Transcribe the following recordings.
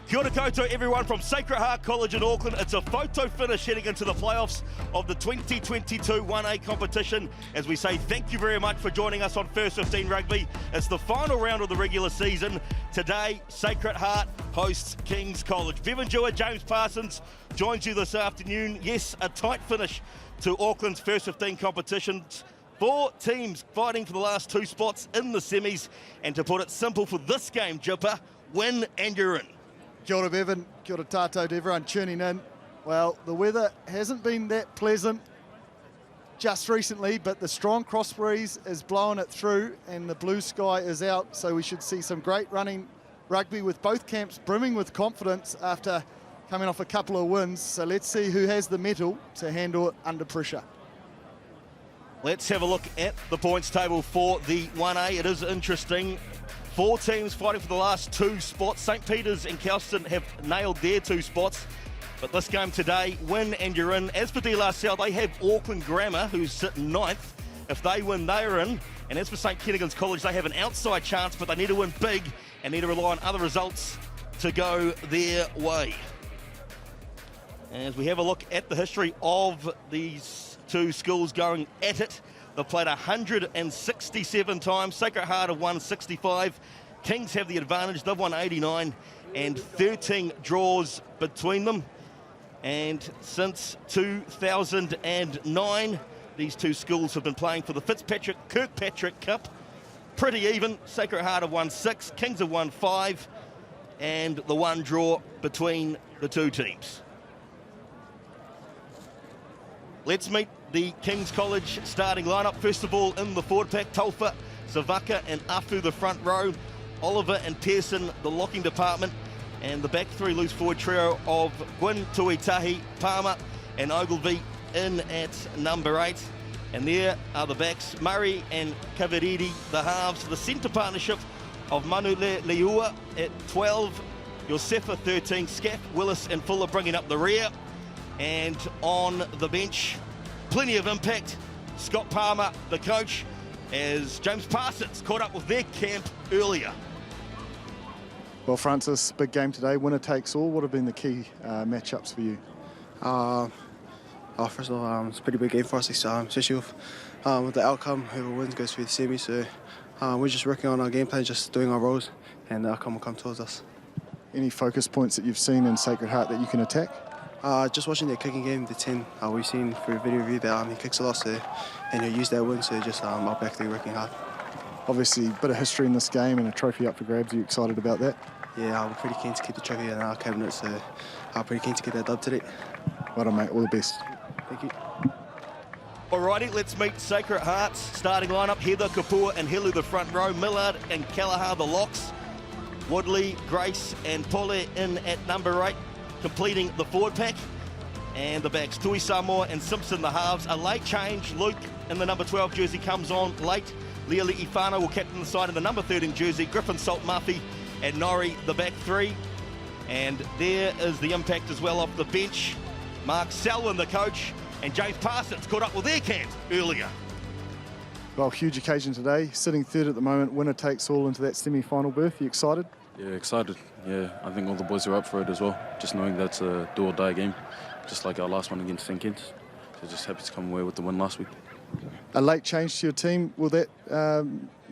Kia ora koutou everyone from Sacred Heart College in Auckland. It's a photo finish heading into the playoffs of the 2022 1A competition. As we say thank you very much for joining us on First 15 Rugby. It's the final round of the regular season. Today, Sacred Heart hosts King's College. Bevan Dewar, James Parsons joins you this afternoon. Yes, a tight finish to Auckland's First 15 competitions. 4 teams fighting for the last 2 spots in the semis. And to put it simple for this game, Jipper, win and you're in. Kia ora Bevan, kia ora tātou to everyone tuning in. Well, the weather hasn't been that pleasant just recently, but the strong cross breeze is blowing it through and the blue sky is out, so we should see some great running rugby with both camps brimming with confidence after coming off a couple of wins. So let's see who has the mettle to handle it under pressure. Let's have a look at the points table for the 1A. It is interesting. 4 teams fighting for the last 2 spots. St. Peter's and Kelston have nailed their 2 spots. But this game today, win and you're in. As for De La Salle, they have Auckland Grammar, who's sitting 9th. If they win, they're in. And as for St. Kentigern's College, they have an outside chance, but they need to win big and need to rely on other results to go their way. As we have a look at the history of these 2 schools going at it, they've played 167 times. Sacred Heart have won 65. Kings have the advantage. They've won 89 and 13 draws between them. And since 2009, these 2 schools have been playing for the Kirkpatrick Cup. Pretty even. Sacred Heart have won 6. Kings have won 5. And the 1 draw between the 2 teams. Let's meet the King's College starting lineup. First of all, in the forward pack, Taufa, Savaka and Afu the front row. Oliver and Pearson, the locking department. And the back 3 loose forward trio of Gwyn, Tuitahi, Palmer and Ogilvie in at number 8. And there are the backs, Murray and Kaveridi, the halves. The centre partnership of Manu Leua at 12, Yosefa 13, Scaff, Willis and Fuller bringing up the rear. And on the bench, plenty of impact, Scott Palmer, the coach, as James Parsons caught up with their camp earlier. Well, Francis, big game today, winner takes all. What have been the key matchups for you? First of all, it's a pretty big game for us, especially with the outcome. Whoever wins goes through the semi, so we're just working on our game plan, just doing our roles, and the outcome will come towards us. Any focus points that you've seen in Sacred Heart that you can attack? Just watching their kicking game, the 10, we've seen through video review that he kicks a lot, so, and he'll use that win, so just up back there working hard. Obviously, a bit of history in this game and a trophy up for grabs. Are you excited about that? Yeah, we're pretty keen to keep the trophy in our cabinet, so I'm pretty keen to get that dub today. Well done, mate. All the best. Thank you. Alrighty, let's meet Sacred Heart's starting lineup. Heather, Kapua and Helu the front row. Millard and Callagher the locks. Woodley, Grace and Pole in at number 8. Completing the forward pack. And the backs, Tui Samoa and Simpson the halves. A late change, Luke in the number 12 jersey comes on late. Leali Ifano will captain the side in the number 13 jersey. Griffin, Salt, Murphy and Norrie the back 3. And there is the impact as well off the bench. Mark Selwyn the coach and James Parsons caught up with their camp earlier. Well, huge occasion today, sitting 3rd at the moment, winner takes all into that semi-final berth. You excited? Yeah, excited. Yeah, I think all the boys are up for it as well. Just knowing that's a do or die game, just like our last one against St. Kitts. So just happy to come away with the win last week. A late change to your team, will that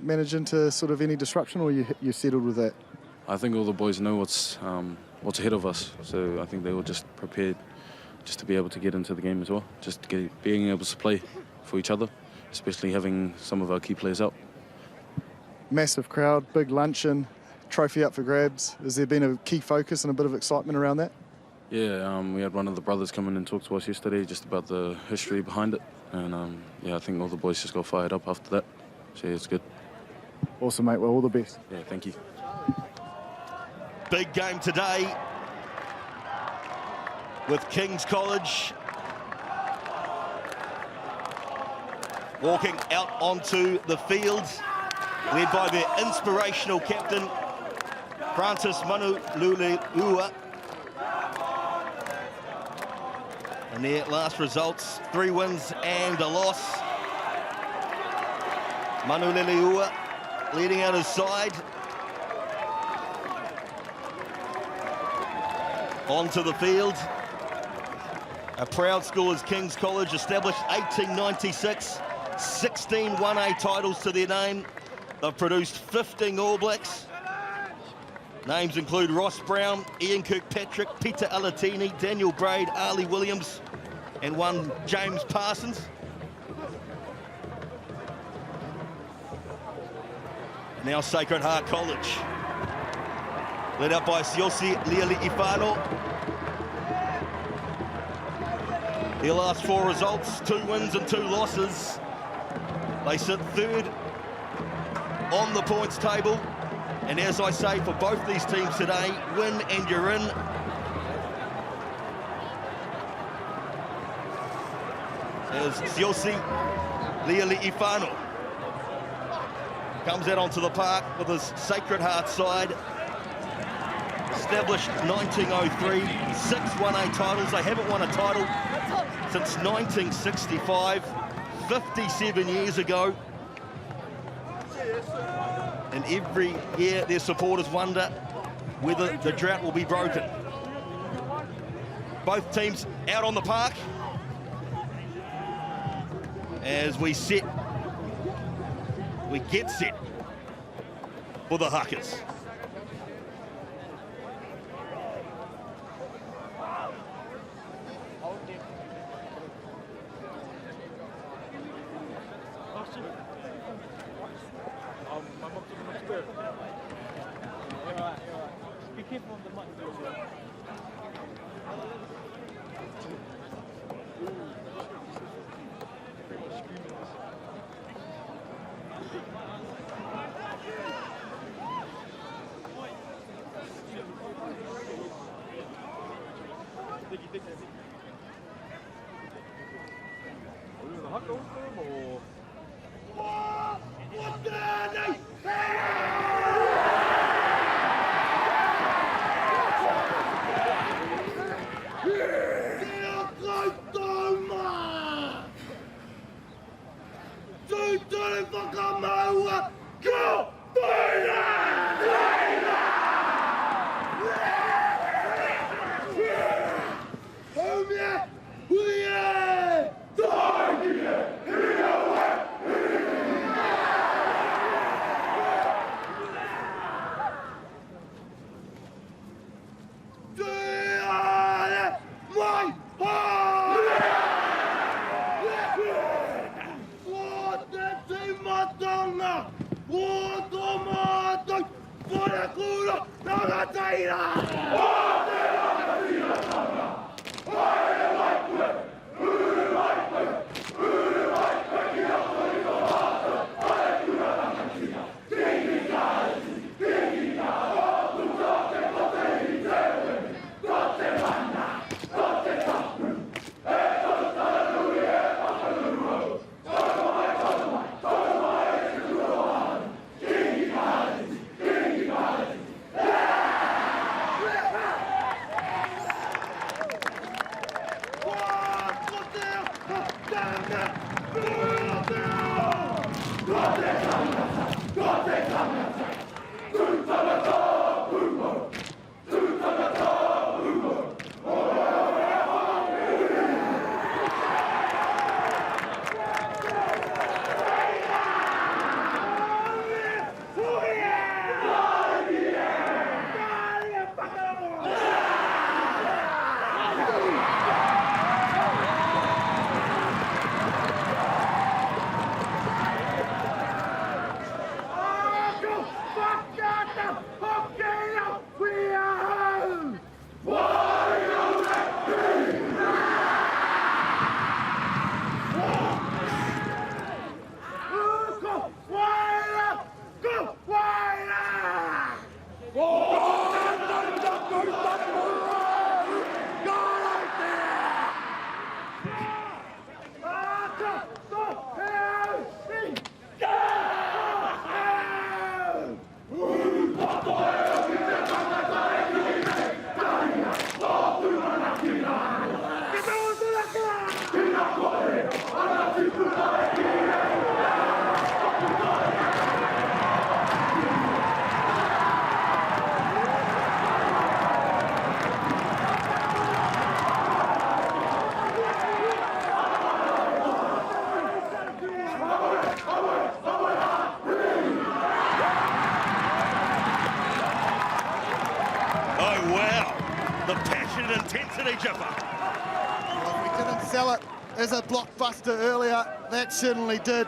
manage into sort of any disruption, or you settled with that? I think all the boys know what's ahead of us, so I think they were just prepared just to be able to get into the game as well, just being able to play for each other, especially having some of our key players out. Massive crowd, big luncheon, trophy up for grabs. Has there been a key focus and a bit of excitement around that? Yeah, we had one of the brothers come in and talk to us yesterday just about the history behind it, and yeah, I think all the boys just got fired up after that, so yeah, it's good. Awesome, mate. Well, all the best. Yeah, thank you. Big game today with King's College walking out onto the field, led by their inspirational captain, Francis Manu Lulua. And their last results, 3 wins and a loss. Manu Lulua leading out his side. onto the field. A proud school is King's College, established 1896, 16 1A titles to their name. They've produced 15 All Blacks. Names include Ross Brown, Ian Kirkpatrick, Peter Alatini, Daniel Braid, Arlie Williams, and one James Parsons. Now Sacred Heart College, led up by Siosi Leali'ifano. Their last 4 results, 2 wins and 2 losses. They sit 3rd on the points table. And as I say, for both these teams today, win and you're in. As Siosi Leali'ifano comes out onto the park with his Sacred Heart side. Established 1903, 6 1A titles. They haven't won a title since 1965, 57 years ago. And every year their supporters wonder whether the drought will be broken. Both teams out on the park as we get set for the Huckers. Be careful of the mutton. Here we go! wow, the passion and intensity, Jipper. Well, we didn't sell it as a blockbuster earlier. That certainly did.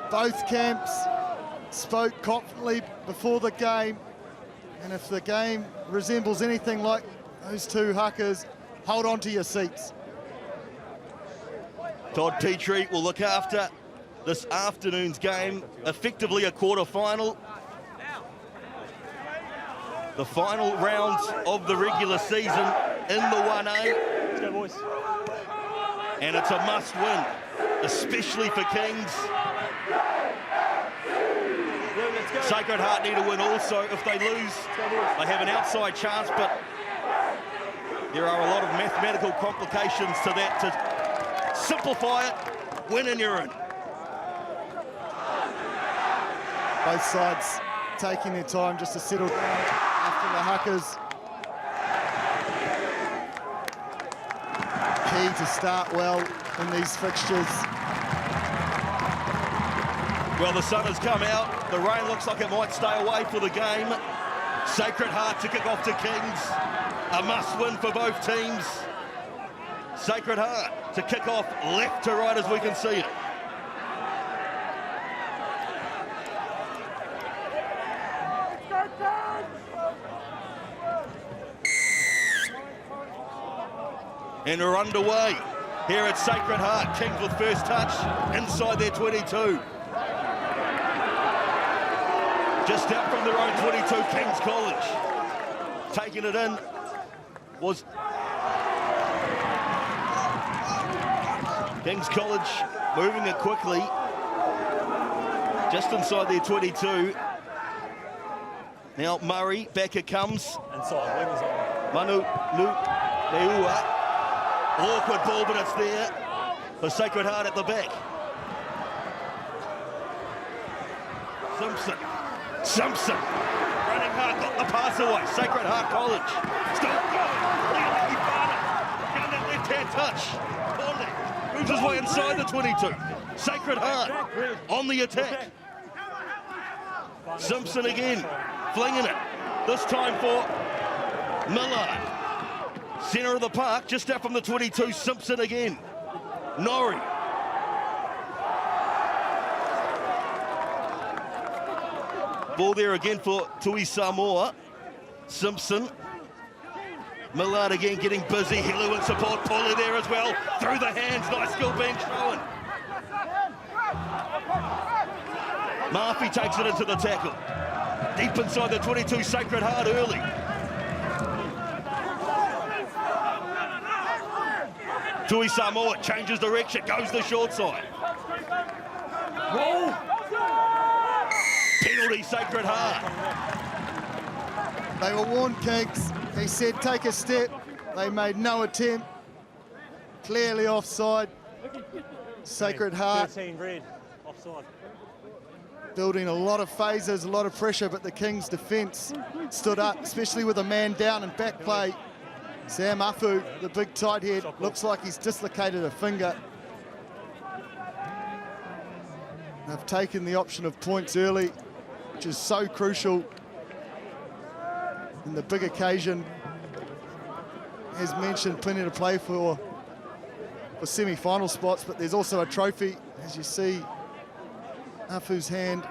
Both camps spoke confidently before the game. And if the game resembles anything like those two huckers, hold on to your seats. Todd Petrie will look after this afternoon's game, effectively a quarter-final. The final rounds of the regular season in the 1A. Let's go, boys. And it's a must-win, especially for Kings. Sacred Heart need to win also. If they lose, they have an outside chance, but there are a lot of mathematical complications to that. To simplify it, win and you're in. Both sides taking their time just to settle down after the huckers. Key to start well in these fixtures. Well, the sun has come out. The rain looks like it might stay away for the game. Sacred Heart to kick off to Kings. A must-win for both teams. Sacred Heart to kick off left to right as we can see it. And we're underway here at Sacred Heart. Kings with first touch inside their 22. Just out from their own 22, Kings College. Taking it in was Kings College, moving it quickly. Just inside their 22. Now Murray, back it comes. Inside, wing is on. Manu Leua. Awkward ball, but it's there for Sacred Heart at the back. Simpson, running hard, got the pass away. Sacred Heart College, still going. Down that left-hand touch. Conley moves his way inside the 22. Sacred Heart on the attack. Simpson again, flinging it. This time for Millard. Centre of the park, just out from the 22, Simpson again. Norrie. Ball there again for Tui Samoa. Simpson. Millard again getting busy. Helu in support. Paulie there as well. Through the hands. Nice skill being shown. Murphy takes it into the tackle. Deep inside the 22, Sacred Heart early. Tui Samoa changes direction, goes the short side. Roll. Penalty, Sacred Heart. They were warned, Kings. They said take a step. They made no attempt. Clearly offside. Sacred Heart 13 red, offside. building a lot of phases, a lot of pressure, but the Kings' defence stood up, especially with a man down and back play. Sam Afu, the big tight head, looks like he's dislocated a finger. They've taken the option of points early, which is so crucial in the big occasion. As mentioned, plenty to play for semi-final spots, but there's also a trophy, as you see Afu's hand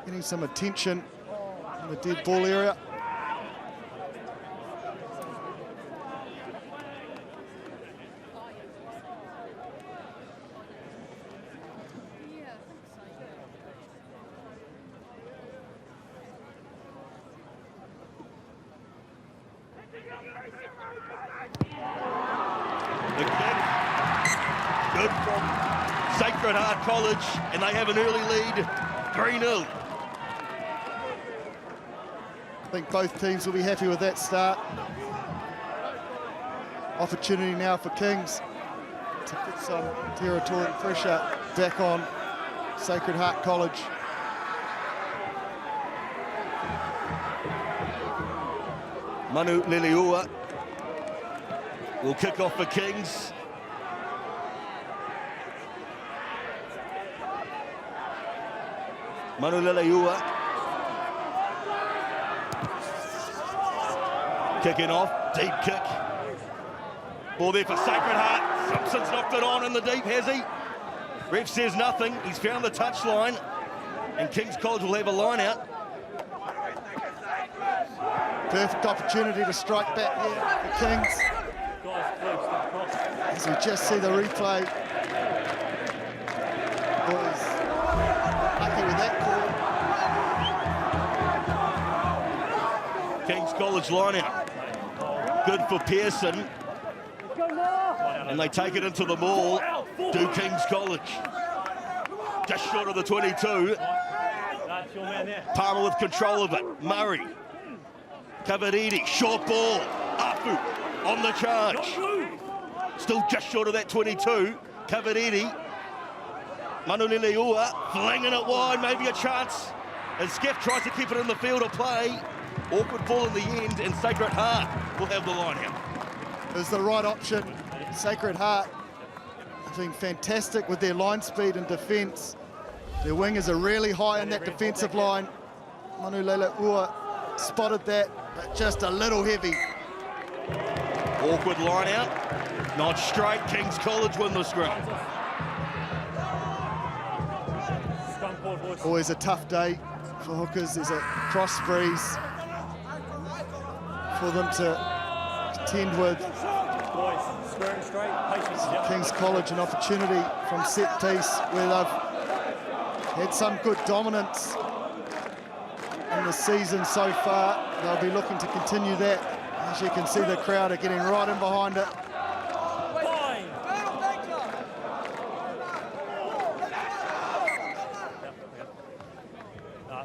getting some attention in the dead ball area. The kick, good from Sacred Heart College, and they have an early lead, 3-0. I think both teams will be happy with that start. Opportunity now for Kings to put some territorial pressure back on Sacred Heart College. Manu Leleua will kick off for Kings. Manu Leleua. Kicking off, deep kick. Ball there for Sacred Heart. Simpson's knocked it on in the deep, has he? Ref says nothing. He's found the touchline, and King's College will have a line out. Perfect opportunity to strike back here for Kings. Guys, please, step across. As we just see the replay. Boys, lucky with that call. King's College line out. Good for Pearson. And they take it into the maul. Do King's College. Just short of the 22. That's your man there. Palmer with control of it. Murray. Kavaridi. Short ball. Afu on the charge. Still just short of that 22. Kavaridi. Manuleleua flinging it wide. Maybe a chance. And Skeff tries to keep it in the field of play. Awkward ball in the end. And Sacred Heart will have the line out. It was the right option. Sacred Heart have been fantastic with their line speed and defence. Their wingers are really high in that defensive line. Manuleleua spotted that, but just a little heavy. Awkward line out. Not straight. King's College win the scrum. Scrum forward, boys. Always a tough day for hookers. There's a cross breeze for them to contend with. Boys, squaring straight, patience. Yep. King's College an opportunity from set piece where they've had some good dominance in the season so far. They'll be looking to continue that. As you can see, the crowd are getting right in behind it. Fine.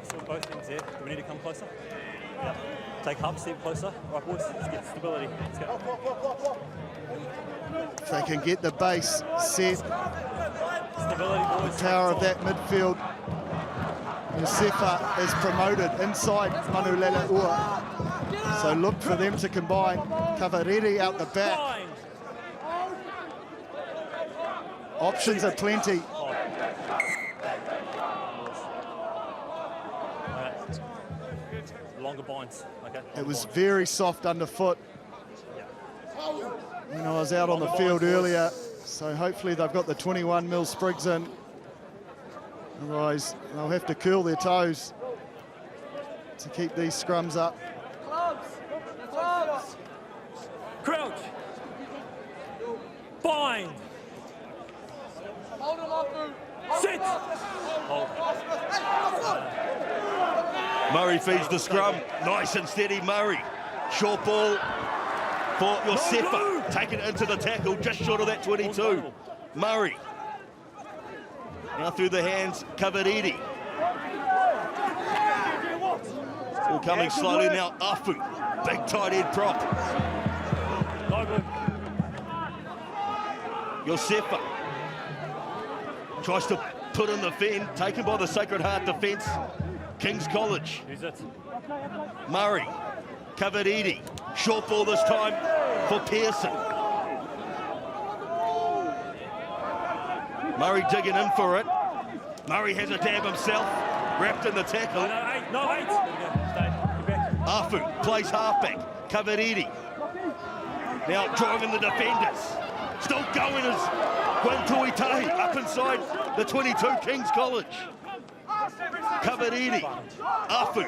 So both things there. Do we need to come closer? Yep. Take half a step closer. Right, boys, let's get stability. Let's go. If they can get the base set, Stability, boys. tower of that midfield. Yosefa is promoted inside Manuleleua. So look for them to combine. Kavariri out the back. Fine. Options are plenty. Longer binds. Okay. It was very soft underfoot when I was out on the field earlier. So hopefully they've got the 21 mil sprigs in. Otherwise, they'll have to curl their toes to keep these scrums up. Crouch. Bind. Sit. Hold. Murray feeds the scrum. Nice and steady, Murray. Short ball for Yosefa. Taking it into the tackle, just short of that 22. Murray. Now through the hands, Kavaridi. Still coming slowly now, Afu. Big tight head prop. Yosefa tries to put in the fend, taken by the Sacred Heart defence. King's College. Who's it? Murray. Kavaridi. Short ball this time for Pearson. Murray digging in for it. Murray has a dab himself, wrapped in the tackle. No, eight. Stay. Get back. Afu plays halfback. Kavaridi. Now driving the defenders. Still going as Guantuitahi up inside the 22 King's College. Kavaridi. Afu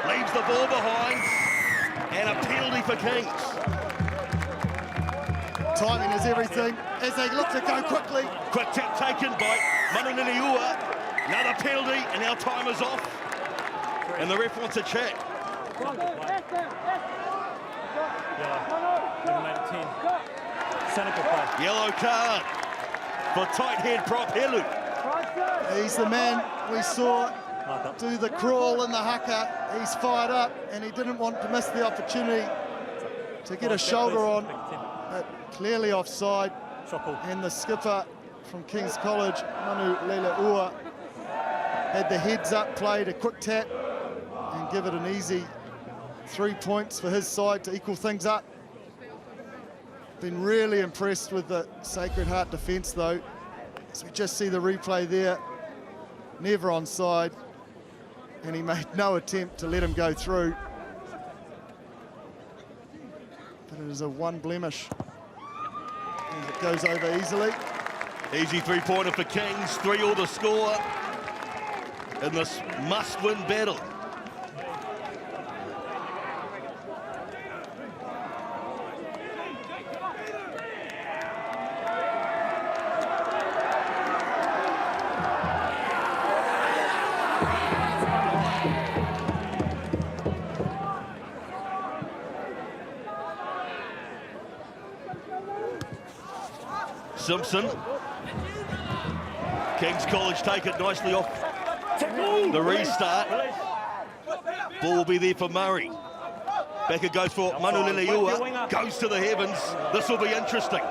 leaves the ball behind. And a penalty for Kings. Timing is everything as they look to go quickly. Quick tap taken by Manuleleua. Another penalty, and now time is off. And the ref wants a check. Yeah. Made it 10. Seneca play. Yellow card for tight head prop Helu. He's the man we saw do the crawl in the haka. He's fired up and he didn't want to miss the opportunity to get a shoulder on, but clearly offside. And the skipper from King's College, Manuleleua, had the heads up, played a quick tap and give it an easy 3 points for his side to equal things up. Been really impressed with the Sacred Heart defence though. So we just see the replay there, never onside, and he made no attempt to let him go through. but it is a one blemish. And it goes over easily. Easy three-pointer for Kings, 3-all the score in this must-win battle. Simpson. Kings College take it nicely off the restart. Ball will be there for Murray. Becker goes for Manuleleua, goes to the heavens. This will be interesting.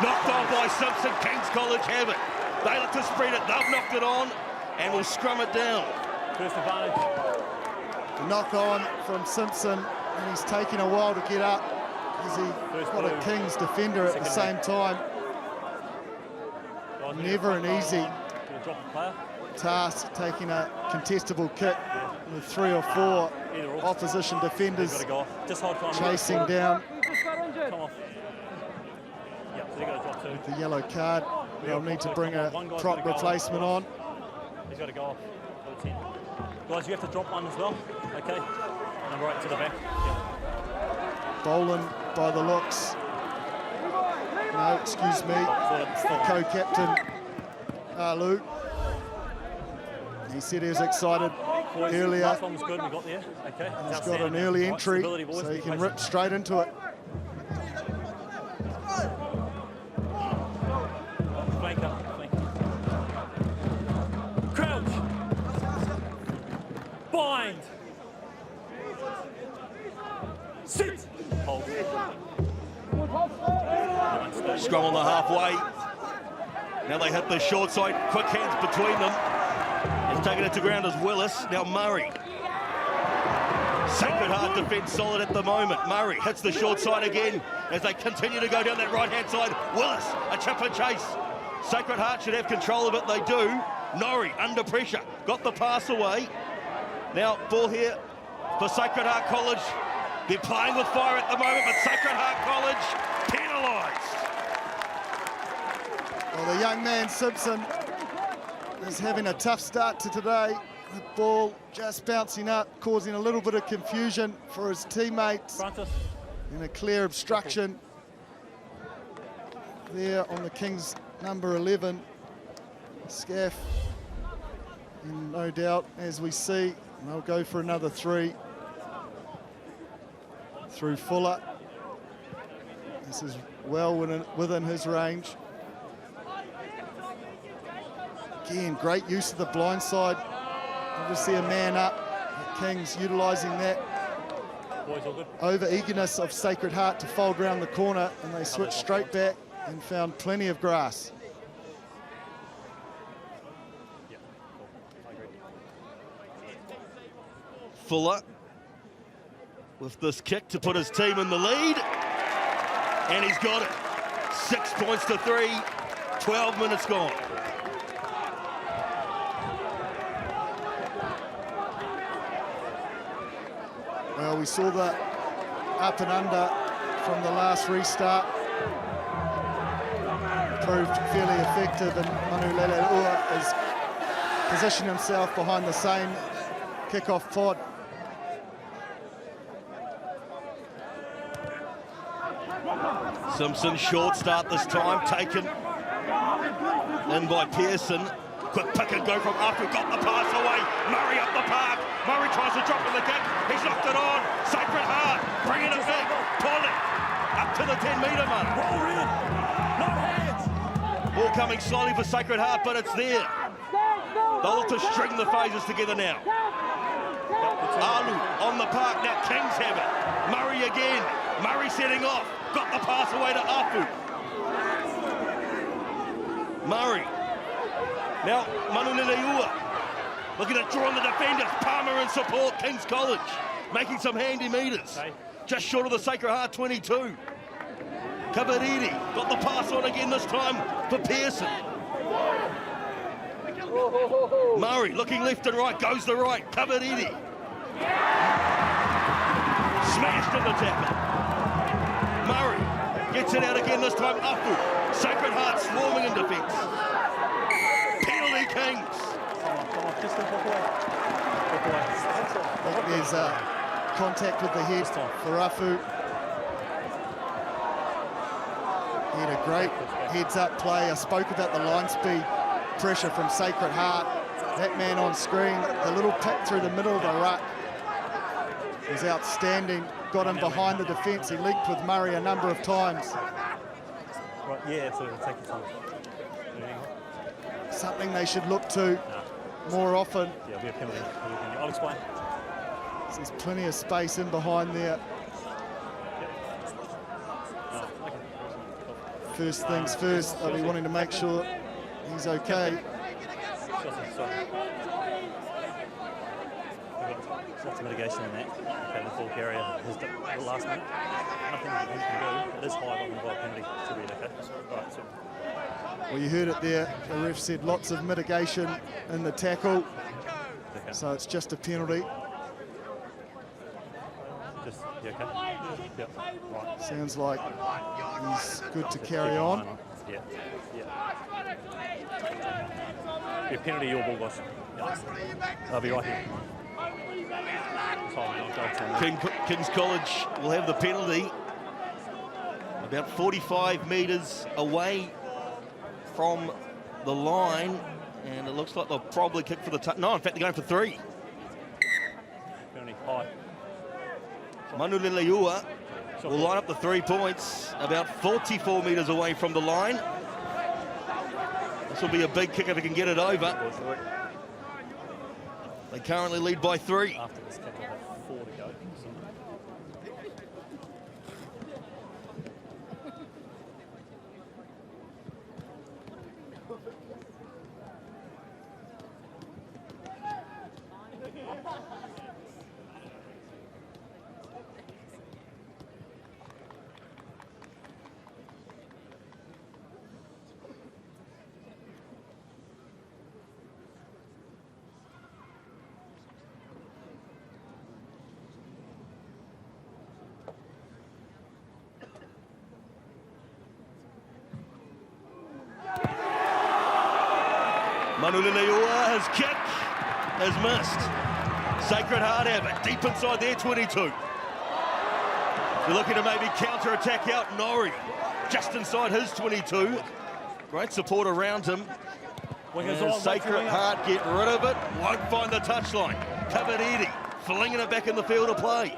Knocked on by Simpson. Kings College have it. They look to spread it. They've knocked it on and will scrum it down. First advantage. The knock on from Simpson, and he's taking a while to get up as he's got a Kings defender at the same time. Never an easy task taking a contestable kick with 3 or 4 opposition defenders chasing down. With the yellow card, they'll need to bring a prop replacement on. He's got to go off. Guys, you have to drop one as well. Okay. And right to the back. Yeah. Boland by the looks. No, excuse me. It's the co-captain, Alu. He said he was excited earlier. Last one was good, we got there. Okay. He's got an early entry, so he can rip straight into it. Flanker. Crouch. Bind. Sit. Hold. Scrum on the halfway. Now they hit the short side. Quick hands between them. He's taking it to ground as Willis. Now Murray. Sacred Heart defence solid at the moment. Murray hits the short side again as they continue to go down that right-hand side. Willis, a chip and chase. Sacred Heart should have control of it. They do. Norrie under pressure. Got the pass away. Now ball here for Sacred Heart College. They're playing with fire at the moment, but Sacred Heart College penalised. Well, the young man Simpson is having a tough start to today. The ball just bouncing up, causing a little bit of confusion for his teammates. And a clear obstruction there on the Kings number 11, Scaff. And no doubt, as we see, they'll go for another 3 through Fuller. This is well within his range. Again, great use of the blind side. Obviously a man up. Kings utilising that over-eagerness of Sacred Heart to fold round the corner, and they switched straight back and found plenty of grass. Fuller with this kick to put his team in the lead. And he's got it. 6 points to 3, 12 minutes gone. Well, we saw the up and under from the last restart. Proved fairly effective, and Manuleleua has positioned himself behind the same kickoff pod. Simpson, short start this time, taken in by Pearson. Quick pick and go from Afu, got the pass away. Murray up the park. Murray tries to drop in the kick. He's knocked it on. Sacred Heart, bringing it back. Pollock up to the 10-metre mark. Ball coming slowly for Sacred Heart, but it's there. They'll look to string the phases together now. Alu on the park, now Kings have it. Murray again. Murray setting off. Got the pass away to Afu. Murray. Now Manuleleua looking at drawing the defenders. Palmer in support. Kings College making some handy meters. Just short of the Sacred Heart 22. Kabariri got the pass on again this time for Pearson. Murray looking left and right, goes the right. Kabariri. Smashed in the tackle. Murray gets it out again this time. Afu. Sacred Heart swarming in defence. Penalty Kings. Come on, just walk away. Walk away. I think there's contact with the head for Afu. He had a great heads-up play. I spoke about the line speed pressure from Sacred Heart. That man on screen, the little pick through the middle of the ruck was outstanding. Got him behind the defence. He linked with Murray a number of times. Right, yeah, absolutely. Take your time. Something they should look to more often. Yeah, it'll be a penalty. I'll explain. There's plenty of space in behind there. First things first, they'll be wanting to make sure he's okay. Lots of mitigation in that. Okay, the full carrier has the last minute. Nothing he can do. It is high on the goal penalty to read, okay? All right, so. Well, you heard it there. The ref said lots of mitigation in the tackle. Okay. So it's just a penalty. Just, yeah, okay? Yep, right. Sounds like he's good to carry on. Yeah, yeah. Yeah, penalty, your ball, guys. Yeah. I'll be right here. King's College will have the penalty about 45 metres away from the line, and it looks like they'll probably kick for the no, in fact they're going for 3. Penalty high. Manuleleua will line up the 3 points about 44 metres away from the line. This will be a big kick if he can get it over. They currently lead by 3. After this kick, they'll have 4 to go. Manuleleua, his kick has missed. Sacred Heart have it deep inside their 22. They're looking to maybe counter-attack out Norrie just inside his 22. Great support around him. And Sacred Heart get rid of it. Won't find the touchline. Kabariri flinging it back in the field of play.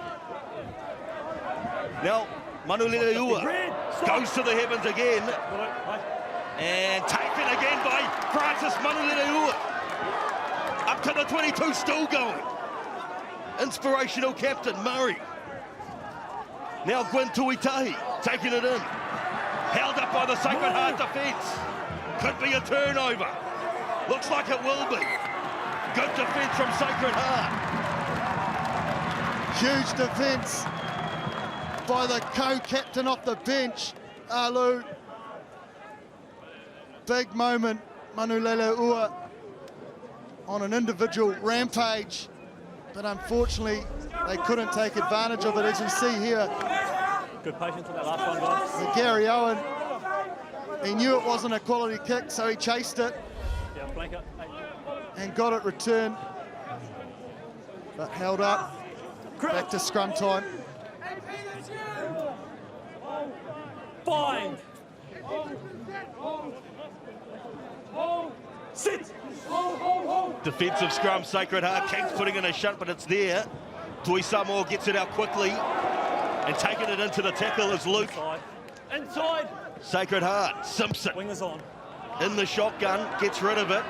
Now Manuleleua goes to the heavens again. And taken again by Francis Manuleleua. Up to the 22, still going. Inspirational captain, Murray. Now Gwyn Tuitahi taking it in. Held up by the Sacred Heart defence. Could be a turnover. Looks like it will be. Good defence from Sacred Heart. Huge defence by the co-captain off the bench, Alu. Big moment, Manuleleua on an individual rampage, but unfortunately they couldn't take advantage of it, as you see here. Good patience on that last one, guys. Gary Owen, he knew it wasn't a quality kick, so he chased it Yeah, blanket. and got it returned, but held up. Back to scrum time. Bind! Sit! Defensive scrum, Sacred Heart. King's putting in a shunt, but it's there. Tui Samoa gets it out quickly. And taking it into the tackle is Luke. Inside! Sacred Heart, Simpson. Wingers on. In the shotgun, gets rid of it.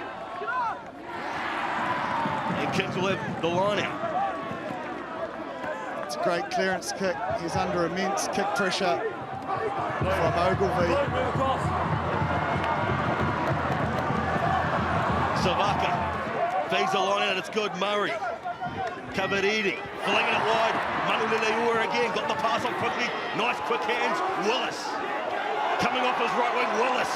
And Kings will have the line out. It's a great clearance kick. He's under immense kick pressure from Ogilvie. Move across. Savaka feeds the line out, it's good. Murray. Kabariri flinging it wide. Manuleleua again, got the pass on quickly. Nice quick hands. Willis coming off his right wing. Willis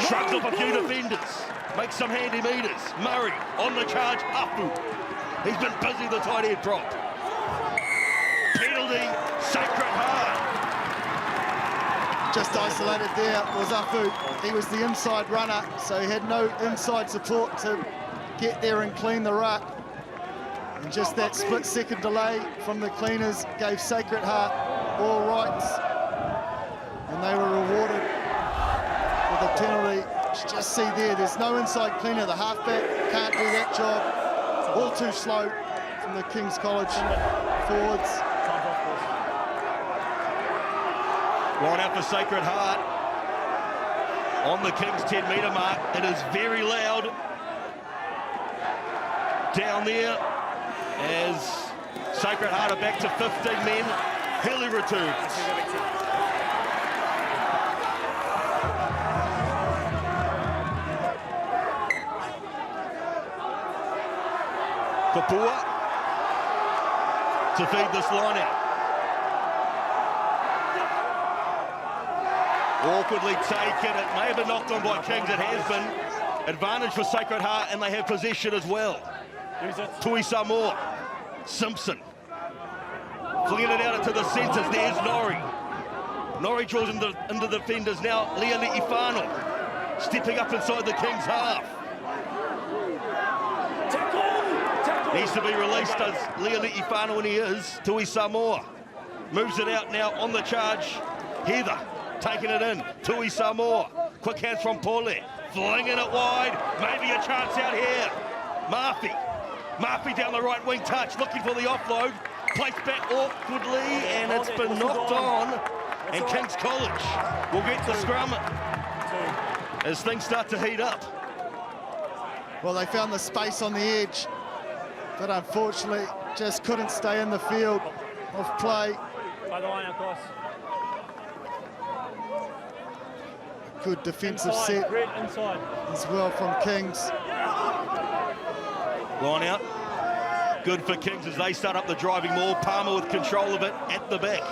shrugs off a few defenders. Makes some handy meters. Murray on the charge. Afu. He's been busy, the tight head drop. Penalty, Sacred Heart. just isolated there was Afu. He was the inside runner, so he had no inside support to get there and clean the ruck. And just that split-second delay from the cleaners gave Sacred Heart all rights. And they were rewarded with a penalty. Just see there's no inside cleaner. The halfback can't do that job. All too slow from the King's College forwards. Line out for Sacred Heart. On the King's 10-metre mark. It is very loud. Down there as Sacred Heart are back to 15 men. Healy returns. Kapua to feed this line out. Awkwardly taken. It may have been knocked on by Kings. It has been. Advantage for Sacred Heart, and they have possession as well. Tui Samoa. Simpson. Flinging it out into the centres. There's Norrie. Norrie draws into the defenders now. Leone Ifano. Stepping up inside the Kings half. Needs to be released as Leone Ifano, and he is. Tui Samoa. Moves it out now on the charge. Heather. Taking it in, Tui Samoa. Quick hands from Pole, flinging it wide. Maybe a chance out here. Murphy down the right wing touch, looking for the offload. Placed back awkwardly, and it's been knocked on. And King's College will get the scrum as things start to heat up. Well, they found the space on the edge, but unfortunately just couldn't stay in the field of play. By the line, of course. Good defensive set inside as well from Kings. Line out. Good for Kings as they start up the driving maul. Palmer with control of it at the back.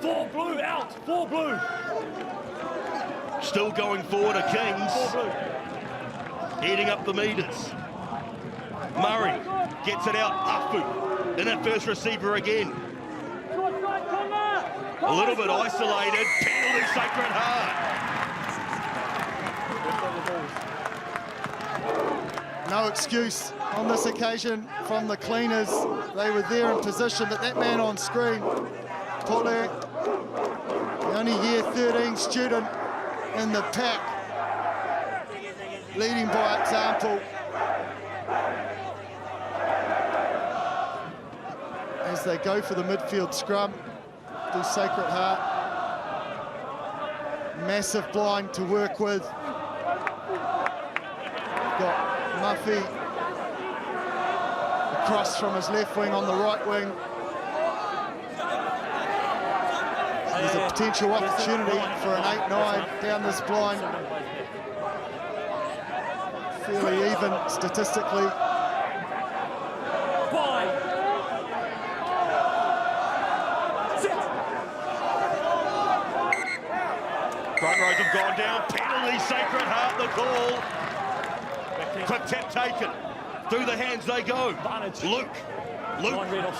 4 blue out, 4 blue. Still going forward are Kings. 4 blue. Heading up the metres. Murray gets it out. Afu in at first receiver again. A little bit isolated. Penalty Sacred Heart. No excuse on this occasion from the cleaners. They were there in position, but that man on screen, Pole, the only year 13 student in the pack, leading by example. As they go for the midfield scrum, do Sacred Heart. Massive blind to work with. Got Muffy across from his left wing on the right wing. There's a potential opportunity for an 8-9 down this blind. Fairly even statistically. Front rows have gone down. Penalty Sacred Heart the call. Quick tap taken. Through the hands they go. Luke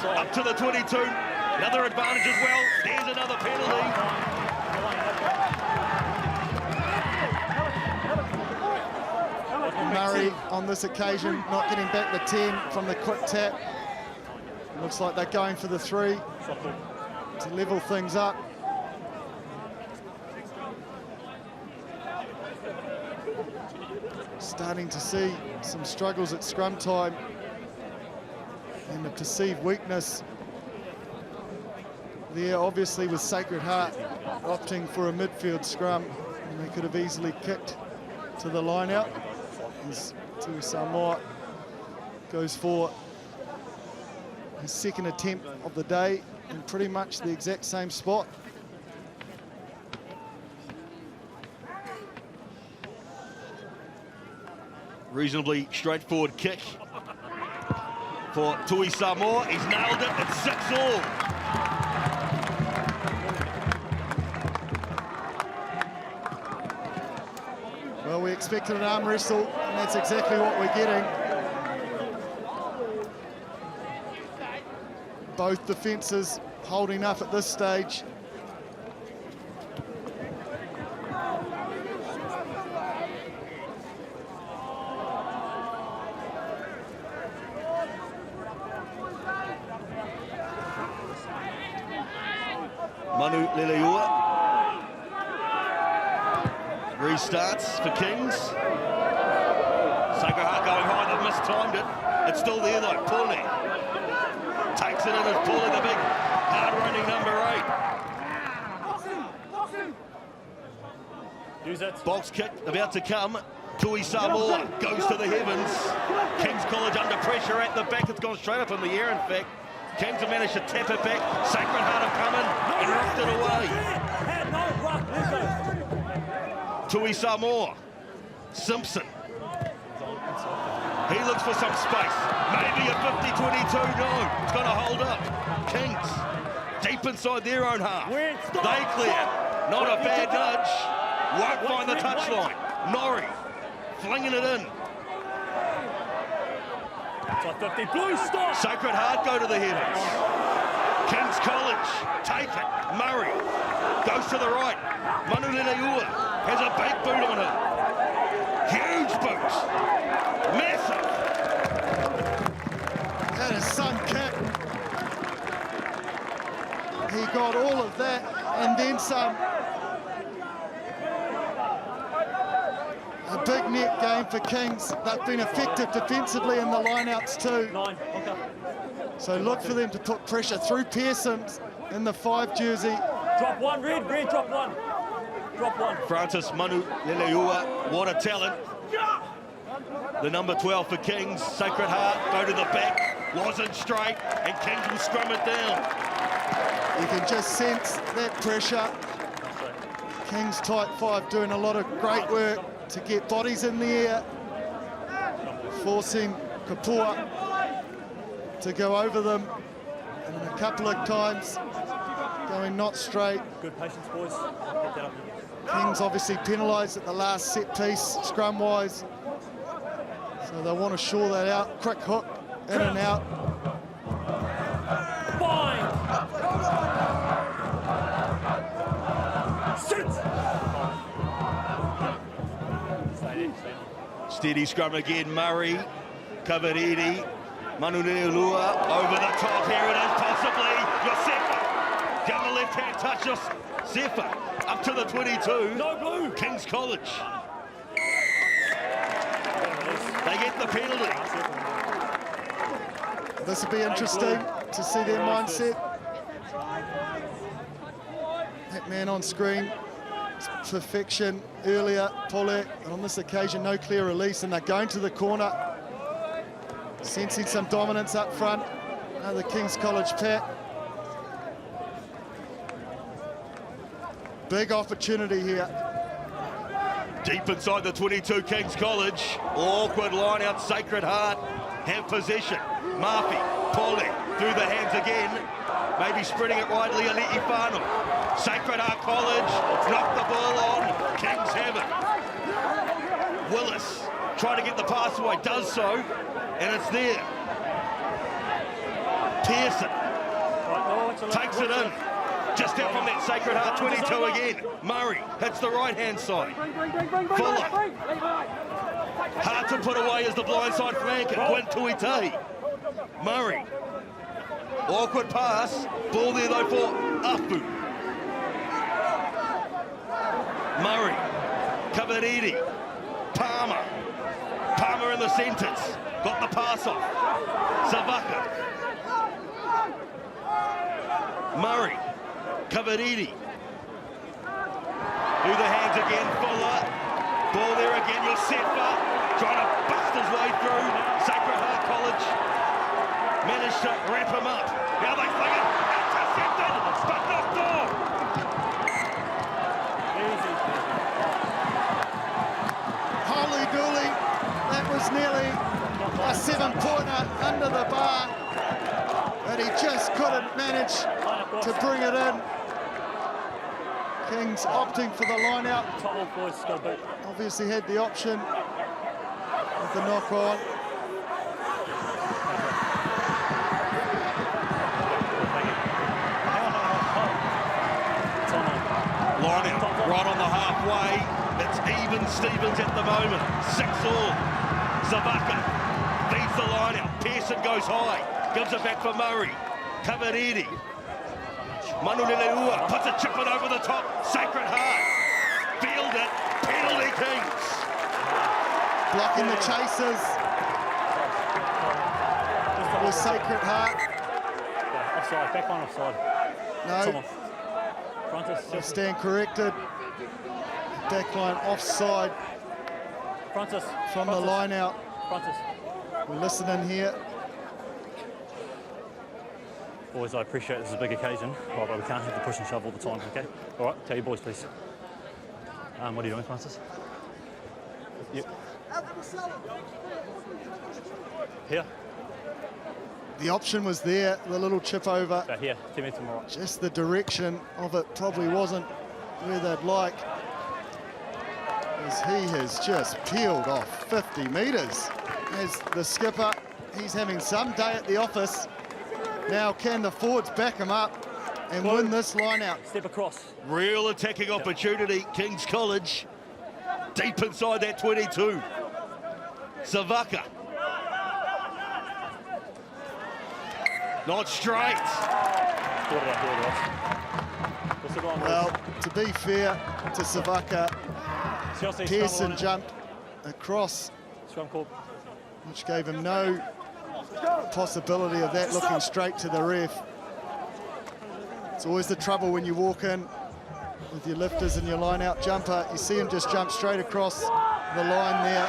up to the 22. Another advantage as well. There's another penalty. Murray on this occasion not getting back the 10 from the quick tap. Looks like they're going for the 3 to level things up. Starting to see some struggles at scrum time and a perceived weakness there, obviously, with Sacred Heart opting for a midfield scrum, and they could have easily kicked to the line out as Tui Samoa goes for his second attempt of the day in pretty much the exact same spot. Reasonably straightforward kick for Tui Samoa. He's nailed it. It's 6-all. Well, we expected an arm wrestle, and that's exactly what we're getting. Both defences holding up at this stage. Manu Leleua. Restarts for Kings. Sacred Heart going high, they've mistimed it. It's still there though, Paulie. Takes it in as Paulie, the big hard-running number 8. Use it. Box kick about to come. Tui Samoa goes to the heavens. Kings College under pressure at the back. It's gone straight up in the air, in fact. Kings have managed to tap it back. Sacred Heart have come in and rocked it away. Tui Samoa. Simpson. He looks for some space. Maybe a 50-22. No, it's going to hold up. Kings deep inside their own half. They clear. Not a bad nudge. Won't find the touchline. Norrie flinging it in. Sacred Heart go to the heavens. Kings College take it. Murray goes to the right. Manu Leleua has a big boot on him. Huge boot. Massive. That is some kick. He got all of that and then some. A big net game for Kings. They've been effective defensively in the lineouts too. So look for them to put pressure through Pearson in the 5 jersey. Drop one, Red, drop one. Drop one. Francis Manu Leleua, what a talent. The number 12 for Kings. Sacred Heart go to the back. Wasn't straight, and Kings will scrum it down. You can just sense that pressure. Kings tight 5 doing a lot of great work to get bodies in the air, forcing Kapua to go over them, and a couple of times going not straight. Good patience, boys. Kings obviously penalised at the last set piece, scrum-wise, so they want to shore that out. Quick hook, in and out. Steady scrum again, Murray, Kavariri, Manu Leleua, over the top, here it is, possibly, Yosefa, down the left-hand touch, Yosefa, up to the 22, no blue. Kings College. They get the penalty. This will be interesting to see their mindset. That man on screen, perfection earlier, Paulette, and on this occasion no clear release, and they're going to the corner, sensing some dominance up front. Another Kings College pat. Big opportunity here. Deep inside the 22, Kings College. Awkward line out, Sacred Heart have possession. Murphy, Paulette through the hands again, maybe spreading it widely, Aleti Whanau. Sacred Heart College, knock the ball on, Kings have it. Willis trying to get the pass away, does so, and it's there. Pearson takes it in, just out from that Sacred Heart 22 again. Murray hits the right-hand side. Fuller. Hard to put away as the blindside flank, and Gwyn Tuitahi. Murray. Awkward pass, ball there though for Afu. Murray, Kavariri, Palmer in the centres, got the pass off, Savaka, Murray, Kavariri, through the hands again, Fuller, ball there again, Yosefa, trying to bust his way through, Sacred Heart College, managed to wrap him up, now they fling it, intercepted, but knocked off. Holy dooly, that was nearly a 7-pointer under the bar, but he just couldn't manage to bring it in. Kings opting for the line out. Obviously had the option with the knock on. Line out, right on the halfway. It's even Stevens at the moment. 6-all. Savaka beats the line out. Pearson goes high. Gives it back for Murray. Kavariri. Manu Leleua puts a chip in over the top. Sacred Heart. Field it. Penalty Kings. Blocking the chasers with Sacred Heart. Yeah, offside, back line offside. Tom No, off. Frontis, stand corrected. Backline offside Frontis. from the line out. Frontis. We're listening here. Boys, I appreciate this is a big occasion, but we can't have the push and shove all the time, okay? All right, tell your boys, please. What are you doing, Francis? Yep. Here. The option was there, the little chip over. Here, 10 metres on the right. Just the direction of it probably wasn't where they'd like, as he has just peeled off 50 metres. As the skipper, he's having some day at the office. Now can the forwards back him up and win this line out? Step across. Real attacking opportunity, King's College. Deep inside that 22. Savaka. Not straight. Well, to be fair to Savaka, Pearson jumped across, Scrum call. which gave him no possibility of that looking straight to the ref. It's always the trouble when you walk in with your lifters and your line-out jumper. You see him just jump straight across the line there.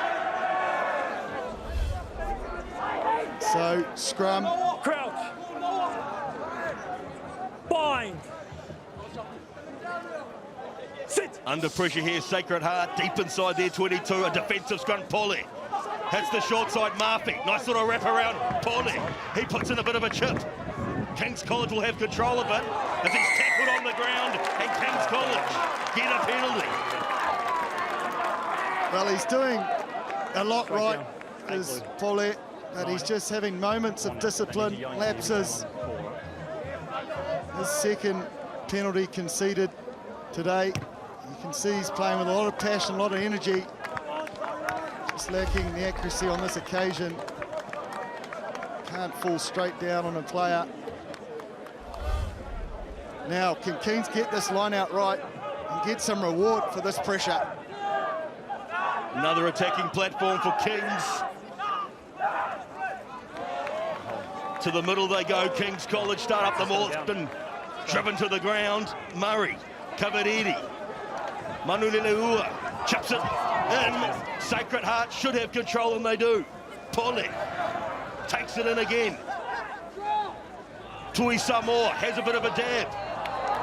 So, scrum. Crouch. Bind. Sit. Under pressure here, Sacred Heart, deep inside their 22, a defensive scrum, Paulie. Hits the short side, Murphy. Nice little wrap around, Paulie. He puts in a bit of a chip. King's College will have control of it as he's tackled on the ground, and King's College get a penalty. Well, he's doing a lot right, is Paulie, but he's just having moments of discipline, lapses. His second penalty conceded today. You can see he's playing with a lot of passion, a lot of energy. Just lacking the accuracy on this occasion. Can't fall straight down on a player. Now, can Kings get this line out right and get some reward for this pressure? Another attacking platform for Kings. To the middle they go, King's College start up the ball. It's been driven to the ground. Murray, Kavariri, Manu Leleua, chips it in. Sacred Heart should have control, and they do. Pole takes it in again. Tui Samoa has a bit of a dab.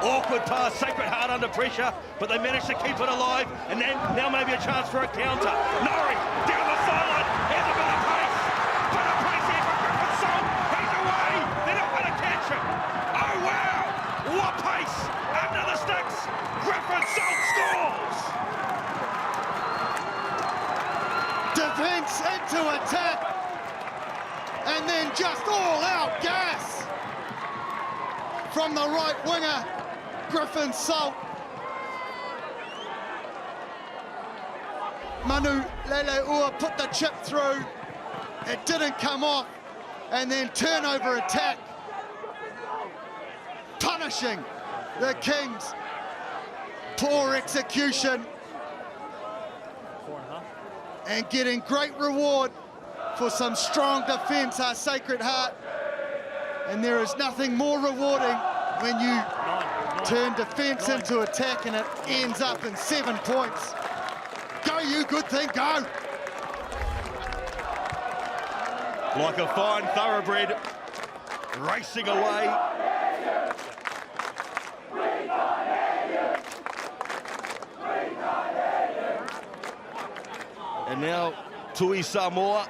Awkward pass, Sacred Heart under pressure, but they managed to keep it alive, and then now maybe a chance for a counter. Norrie down the sideline, has a bit of pace. Bit of pace here for Griffin Salt. He's away. They're not going to catch him. Oh wow! What pace under the sticks. Griffin Salt scores. Defence into attack, and then just all-out gas from the right winger, Griffin Salt. Manu Leleua put the chip through. It didn't come off, and then turnover attack, punishing the Kings. Poor execution. 4.5. And getting great reward for some strong defence, our Sacred Heart. And there is nothing more rewarding when you turn defence into attack and it ends up in 7 points. Go, you good thing, go! Like a fine thoroughbred, racing away. And now Tui Samoa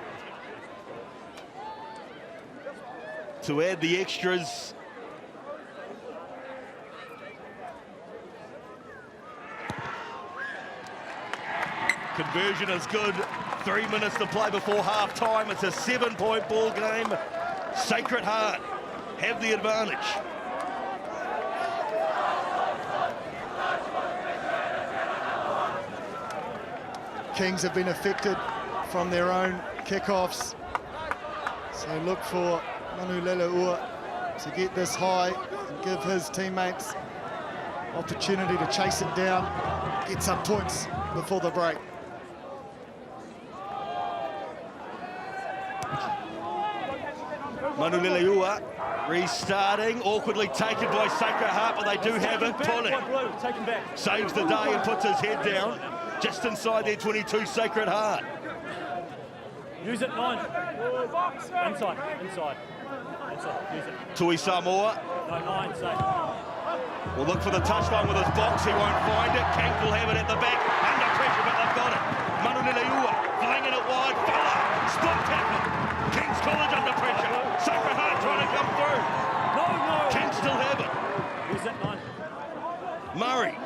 to add the extras. Conversion is good. 3 minutes to play before half-time. It's a 7-point ball game. Sacred Heart have the advantage. Kings have been affected from their own kickoffs. So look for Manu Leleua to get this high and give his teammates opportunity to chase it down, get some points before the break. Manu Leleua restarting, awkwardly taken by Sacred Heart, but they do have it. Tonic saves the day and puts his head down just inside their 22, Sacred Heart. Use it, 9. Inside. Use it. Tui Samoa No, 9, say. will look for the touchline with his box. He won't find it. King will have it at the back. Under pressure, but they've got it. Manu Leleua flinging it wide. Fella, spot tackle. King's College under pressure. Sacred Heart trying to come through. No. King still have it. Use it, 9. Murray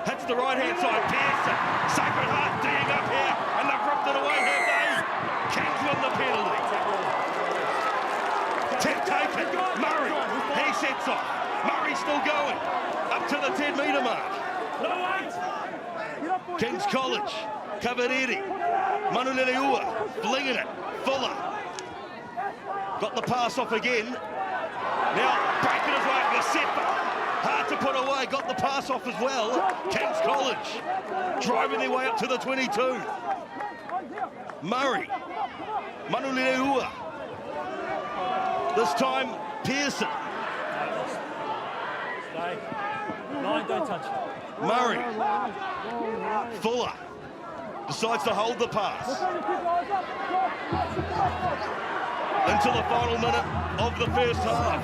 hits the right-hand side. Pearson. Sacred Heart digging up here, and they've ripped it away, have they? Kings win the penalty. Tip taken. Murray. He sets off. Murray still going. Up to the 10-metre mark. King's College. Kavariri. Manu Leleua. Flinging it. Fuller. Got the pass off again. Now breaking his way. Yosefa. Hard to put away. Got the pass off as well. King's College. Driving their way up to the 22. Murray. Manu Leleua. This time, Pearson. Stay. 9, don't touch. Murray. Fuller. Decides to hold the pass. Into the final minute of the first half.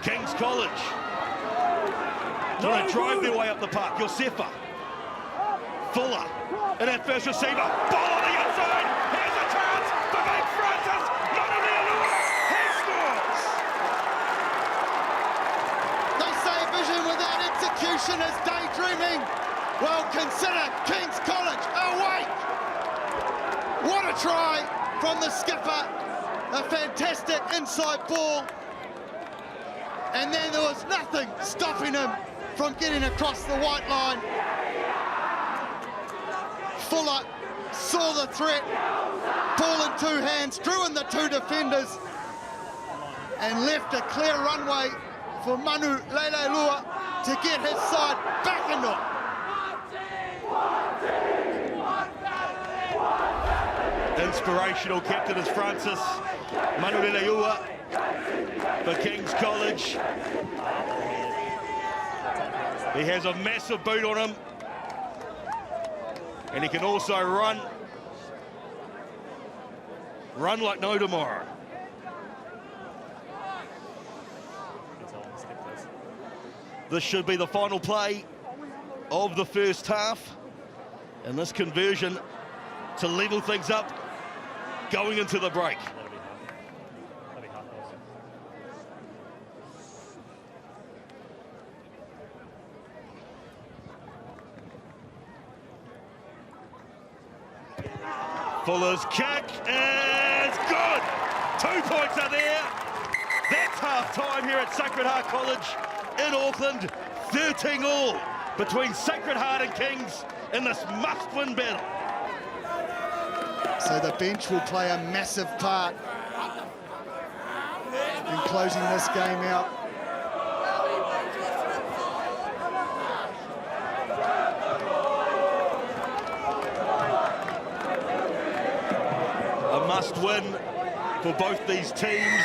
King's College. Trying to drive their way up the park. Yosefa. Fuller. And that first receiver. Ball on the outside. Here's a chance for Big Francis. Manu Leleua. He scores. They say vision without execution is daydreaming. Well, consider King's College awake. What a try from the skipper. A fantastic inside ball. And then there was nothing stopping him from getting across the white line. Fuller saw the threat. Ball in 2 hands, drew in the 2 defenders, and left a clear runway for Manu Leleua to get his side back into it. Inspirational captain is Francis. Manu Leleua for King's College. He has a massive boot on him. And he can also run. Run like no tomorrow. This should be the final play of the first half. And this conversion to level things up going into the break. Fuller's kick is good. 2 points are there. That's half-time here at Sacred Heart College in Auckland. 13-all between Sacred Heart and Kings in this must-win battle. So the bench will play a massive part in closing this game out. A must-win for both these teams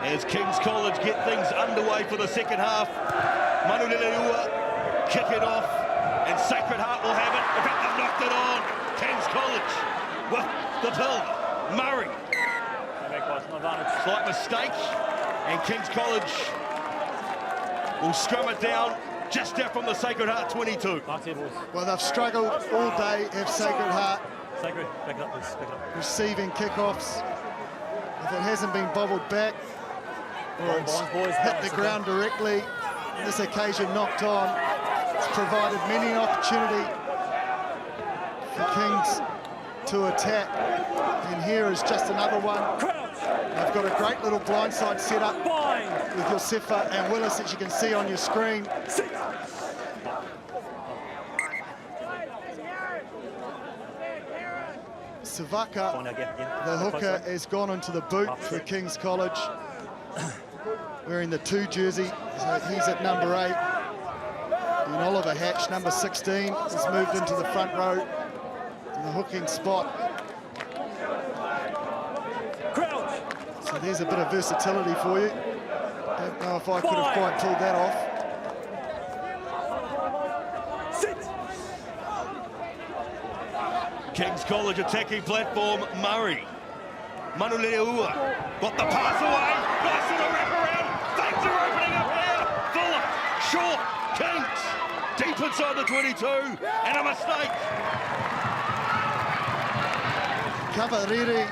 as King's College get things underway for the second half. Manu Leleua kick it off, and Sacred Heart will have it. In fact, they've knocked it on. King's College with the pill. Murray. Slight mistake, and King's College will scrum it down just out from the Sacred Heart 22. Well, they've struggled all day, have Sacred Heart. Sacred, back it up, please. Back it up. Receiving kickoffs. If it hasn't been bobbled back, or it's hit the ground directly, on this occasion knocked on, it's provided many an opportunity for Kings to attack. And here is just another one. They've got a great little blindside set up with Yosefa and Willis, that you can see on your screen. Savaka, the hooker, has gone into the boot for King's College. wearing the 2 jersey, so he's at number 8. And Oliver Hatch, number 16, has moved into the front row in the hooking spot. So there's a bit of versatility for you. Don't know if I could have quite pulled that off. King's College attacking platform, Murray. Manuleua got the pass away. Nice little wraparound. Things are opening up here. Fuller, short, Kings. Deep inside the 22. And a mistake. Cavariri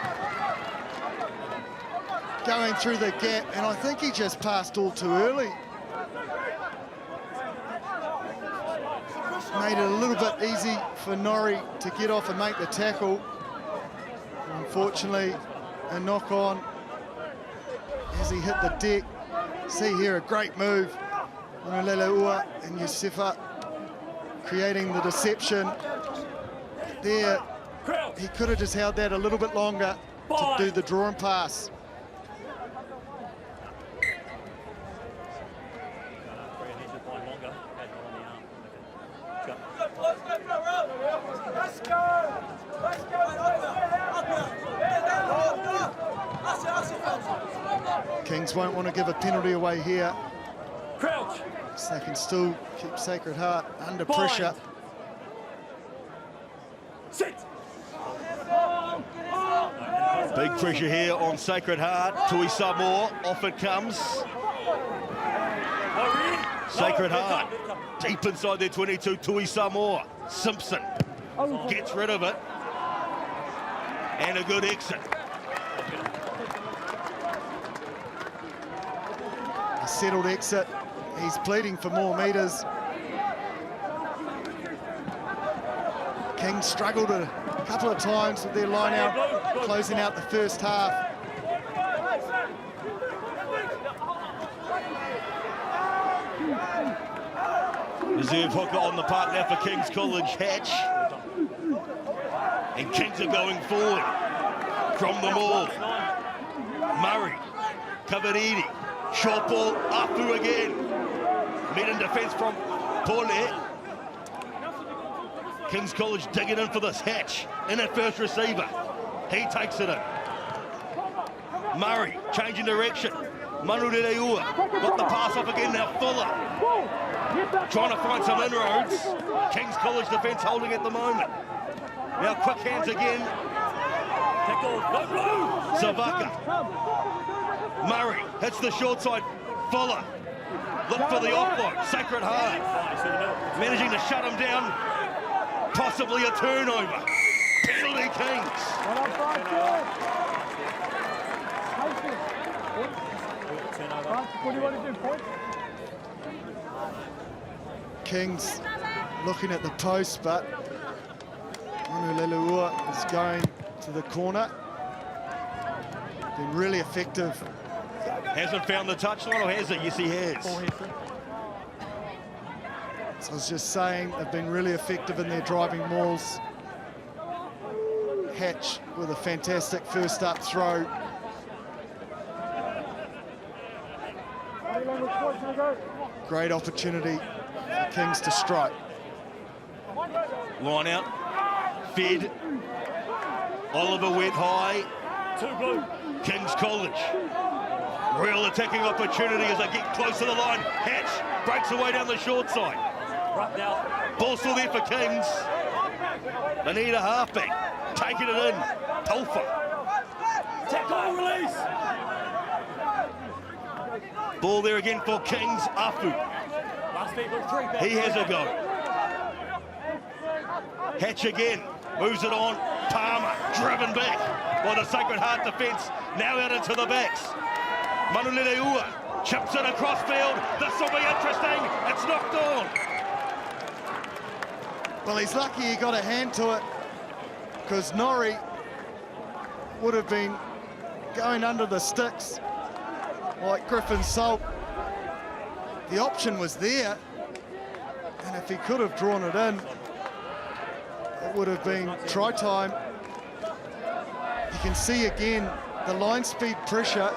going through the gap, and I think he just passed all too early. Made it a little bit easy for Norrie to get off and make the tackle. Unfortunately, a knock on as he hit the deck. See here, a great move. Leilua and Yusufa creating the deception. There, he could have just held that a little bit longer to do the draw and pass. Kings won't want to give a penalty away here. Crouch. So they can still keep Sacred Heart under pressure. Sit. Big pressure here on Sacred Heart. Tui Samoa, off it comes. Sacred Heart, deep inside their 22, Tui Samoa. Simpson gets rid of it. And a good exit. A settled exit. He's pleading for more metres. Kings struggled a couple of times with their line out, closing out the first half. Reserve hooker on the park now for King's College, Hatch. And Kings are going forward from the maul. Murray, Cavariri, short ball, Afu again. Met in defence from Paulet. King's College digging in for this. Hatch in at first receiver. He takes it in. Murray changing direction. Manuleua got the pass off again now. Fuller trying to find some inroads. King's College defence holding at the moment. Now quick hands again. Savaka. Murray hits the short side. Fuller. Look for the offload. Sacred Heart managing to shut him down. Possibly a turnover. Penalty Kings. What do you want to do, point? Kings looking at the post, but Manuleua is going to the corner. Been really effective. Hasn't found the touchline, or has it? Yes, he has. So I was just saying, they've been really effective in their driving mauls. Hatch with a fantastic first up throw. Great opportunity for Kings to strike. Line out. Fed. Oliver went high. King's College. Real attacking opportunity as they get close to the line. Hatch breaks away down the short side. Ball still there for Kings. They need a halfback. Taking it in. Taufa. Tackle release. Ball there again for Kings. Afu. He has a go. Hatch again. Moves it on. Palmer driven back by the Sacred Heart defence. Now out into the backs. Manuleua chips it across field. This will be interesting. It's knocked on. Well, he's lucky he got a hand to it, because Norrie would have been going under the sticks like Griffin Salt. The option was there, and if he could have drawn it in, it would have been try time. You can see again the line speed pressure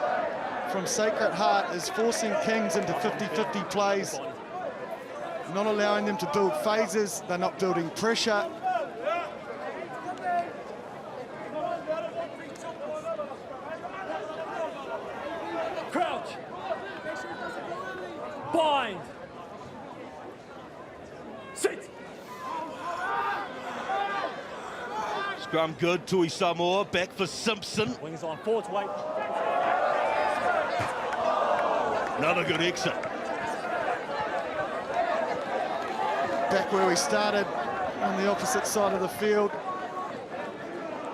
from Sacred Heart is forcing Kings into 50-50 plays, not allowing them to build phases. They're not building pressure. Crouch. Bind. Sit. Scrum good, Tui Samoa, back for Simpson. Wings on, forward to 8. Another good exit. Back where we started, on the opposite side of the field.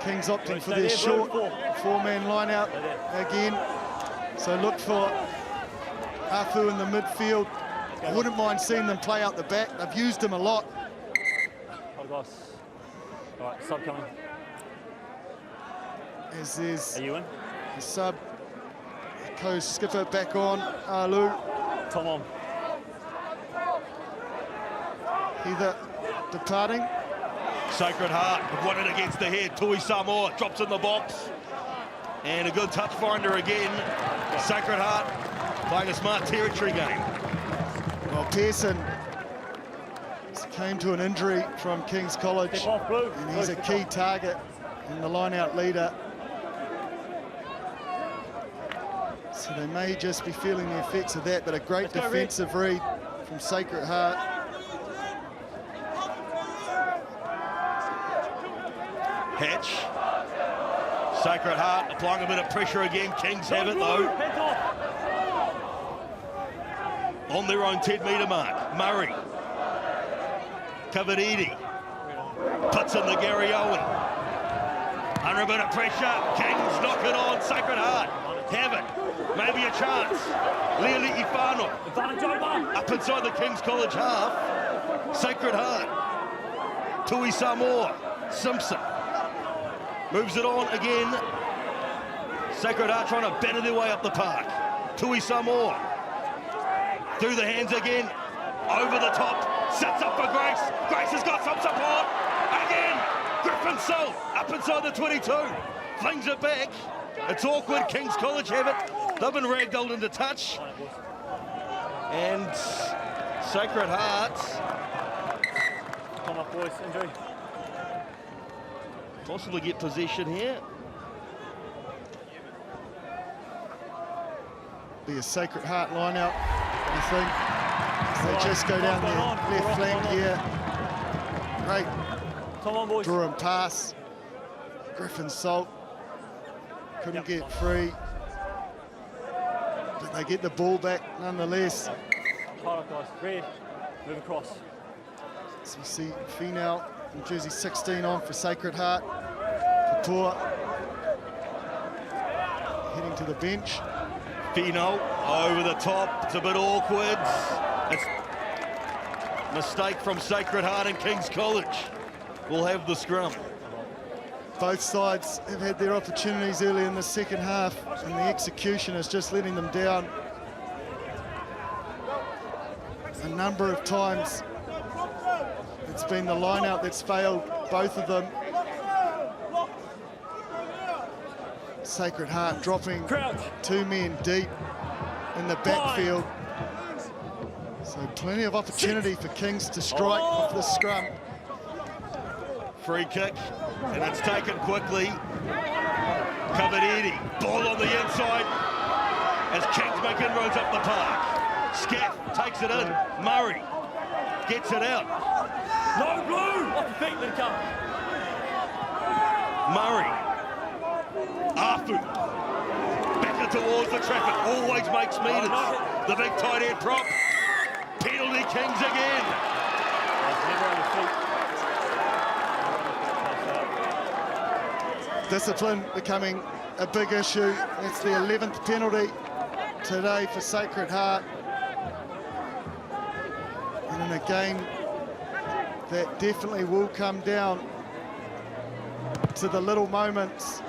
Kings opting for their short four-man line-out again. So look for Afu in the midfield. I wouldn't mind seeing them play out the back. They've used him a lot. Hold guys. All right, sub coming. As there's Are you in? the sub, co-skipper back on, Alu. Tom on. Heather departing. Sacred Heart have won it against the head. Tui Samoa drops in the box. And a good touch finder again. Sacred Heart playing a smart territory game. Well, Pearson came to an injury from King's College, Step off, Blue. and he's a key target and the line-out leader. So they may just be feeling the effects of that, but a great defensive read from Sacred Heart. Hatch. Sacred Heart applying a bit of pressure again. Kings have it though. Heads off. On their own 10-metre mark. Murray. Kavadidi. Puts in the Gary Owen. Under a bit of pressure. Kings knock it on. Sacred Heart have it. Maybe a chance. Leali Ifano. Advantage over. Up inside the King's College half. Sacred Heart. Tui Samoa. Simpson. Moves it on again. Sacred Heart trying to batter their way up the park. Tui Samoa. Through the hands again. Over the top. Sets up for Grace. Grace has got some support. Again. Griffin Salt up inside the 22. Flings it back. It's awkward. King's College have it. They've been ragdolled into touch. And Sacred Heart Come up, boys. Injury. possibly get possession here. Be a Sacred Heart line-out, I think. As they just go down the left flank here. Great Come on, boys. draw and pass. Griffin Salt couldn't get free, but they get the ball back nonetheless. Hold up, guys. Red. Move across. So we see Finau in jersey 16 on for Sacred Heart. Kapoor heading to the bench. Fino over the top. It's a bit awkward. It's a mistake from Sacred Heart and King's College. We'll have the scrum. Both sides have had their opportunities early in the second half, and the execution is just letting them down. A number of times it's been the line-out that's failed both of them. Sacred Heart dropping Crouch. 2 men deep in the backfield. So plenty of opportunity for Kings to strike off the scrum. Free kick, and it's taken quickly. Kavadidi, ball on the inside as Kings make inroads up the park. Scaff takes it in. Murray gets it out. No, Blue. Off the feet, let it come. Murray. Afu. Back towards the traffic. Always makes meters. The big tight end prop. Penalty Kings again. Never on your feet. Discipline becoming a big issue. It's the 11th penalty today for Sacred Heart. And in a game that definitely will come down to the little moments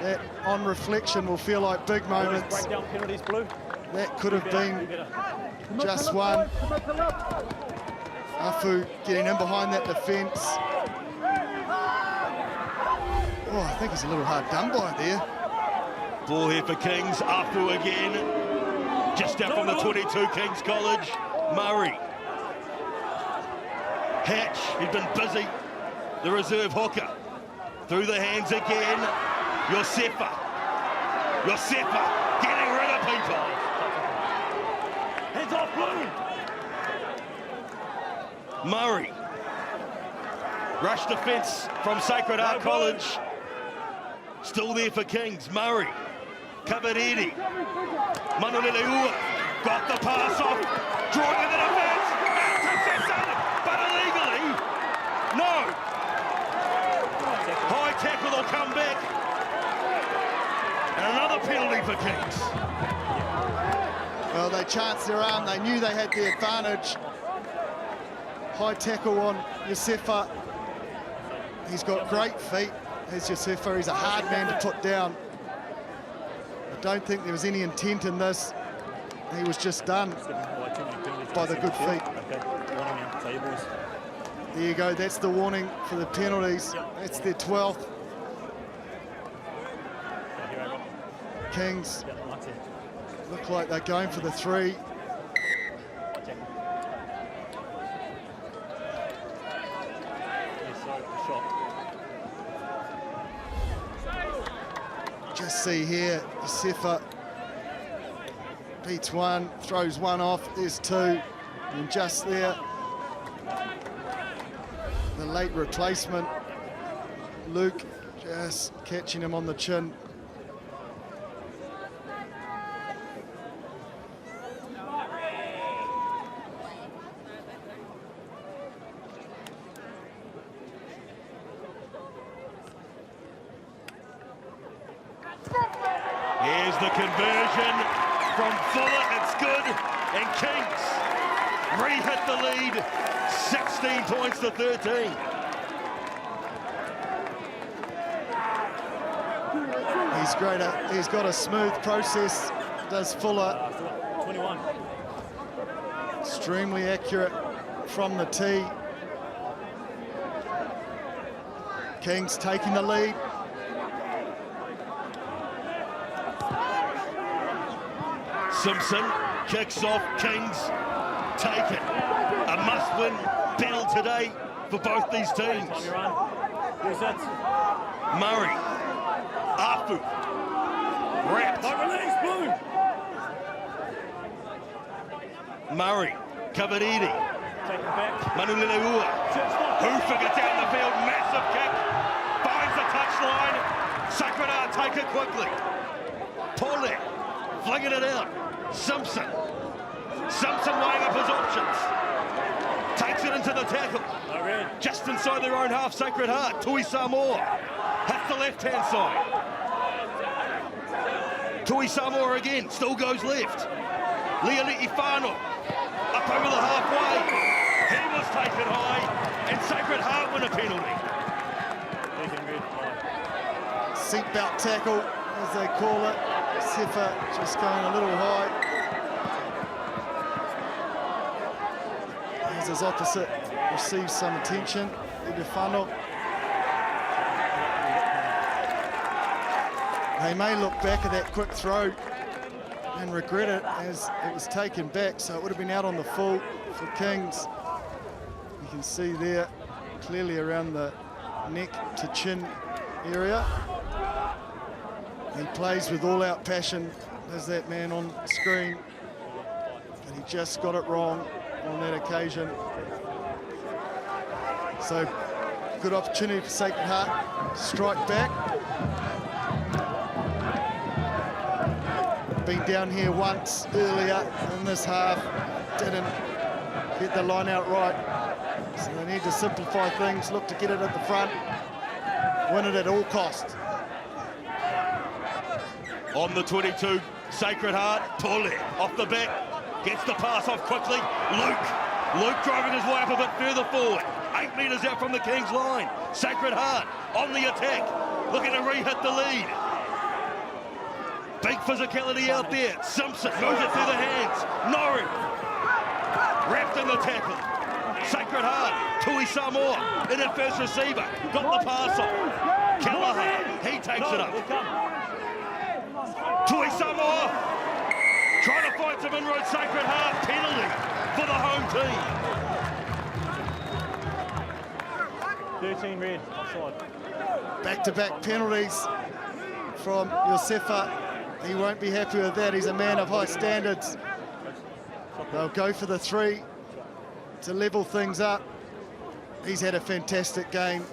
that on reflection will feel like big moments. Break down penalties, Blue. That could have been just one. Afu getting in behind that defence. Oh, I think he's a little hard done by there. Ball here for Kings. Afu again. Just out from the 22, Kings College. Murray. Hatch, he'd been busy. The reserve hooker. Through the hands again. Yosefa. Yosefa getting rid of people. Hands off, Blue. Murray. Rush defence from Sacred Heart College. Still there for Kings. Murray. Kabariri. Manuleleua got the pass off. Drawing in the defence. Intercepted, but illegally. No. High tackle will come back. And another penalty for Kings. Well, they chanced their arm. They knew they had the advantage. High tackle on Yosefa. He's got great feet. Here's Yosefa. He's a hard man to put down. I don't think there was any intent in this. He was just done by the good feet. There you go. That's the warning for the penalties. That's their 12th. Kings look like they're going for the 3. Just see here, Yosefa beats one, throws one off, there's 2, and just there, the late replacement, Luke, just catching him on the chin. Here's the conversion from Fuller, it's good, and Kings re-hit the lead, 16 points to 13. He's great, he's got a smooth process, does Fuller. 21. Extremely accurate from the tee. Kings taking the lead. Simpson kicks off, Kings take it. A must-win battle today for both these teams. Who's that? Murray, Afu, wrapped. Release, Blue. Murray, Kabariri, Take it back. Manuleleua, Hoofer gets out in the field, massive kick, finds the touchline. Sacred Heart take it quickly. Paulette, flinging it out. Simpson weighing up his options. Takes it into the tackle. Just inside their own half, Sacred Heart. Tui Samoa hits the left-hand side. Tui Samoa again, still goes left. Lialiti Whānau up over the halfway. He was taken high, and Sacred Heart win a penalty. Seatbelt tackle, as they call it. Sefa just going a little high. As his opposite receives some attention, Whānau. They may look back at that quick throw and regret it as it was taken back, so it would have been out on the full for Kings. You can see there clearly around the neck to chin area. He plays with all-out passion, as that man on screen, but he just got it wrong on that occasion. So, good opportunity for Sacred Heart to strike back. Been down here once earlier in this half, didn't get the line out right. So they need to simplify things, look to get it at the front, win it at all costs. On the 22, Sacred Heart, Tole off the back, gets the pass off quickly. Luke driving his way up a bit further forward. 8 metres out from the Kings line. Sacred Heart on the attack, looking to re-hit the lead. Big physicality out there. Simpson moves it through the hands. Norrie wrapped in the tackle. Sacred Heart, Tui Samoa in at first receiver. Got the pass off. Callaghan, he takes it up. Tui Samoa trying to find some inroad. Sacred Heart penalty for the home team. 13 red, offside. Back-to-back penalties from Josefa. He won't be happy with that. He's a man of high standards. They'll go for the 3 to level things up. He's had a fantastic game.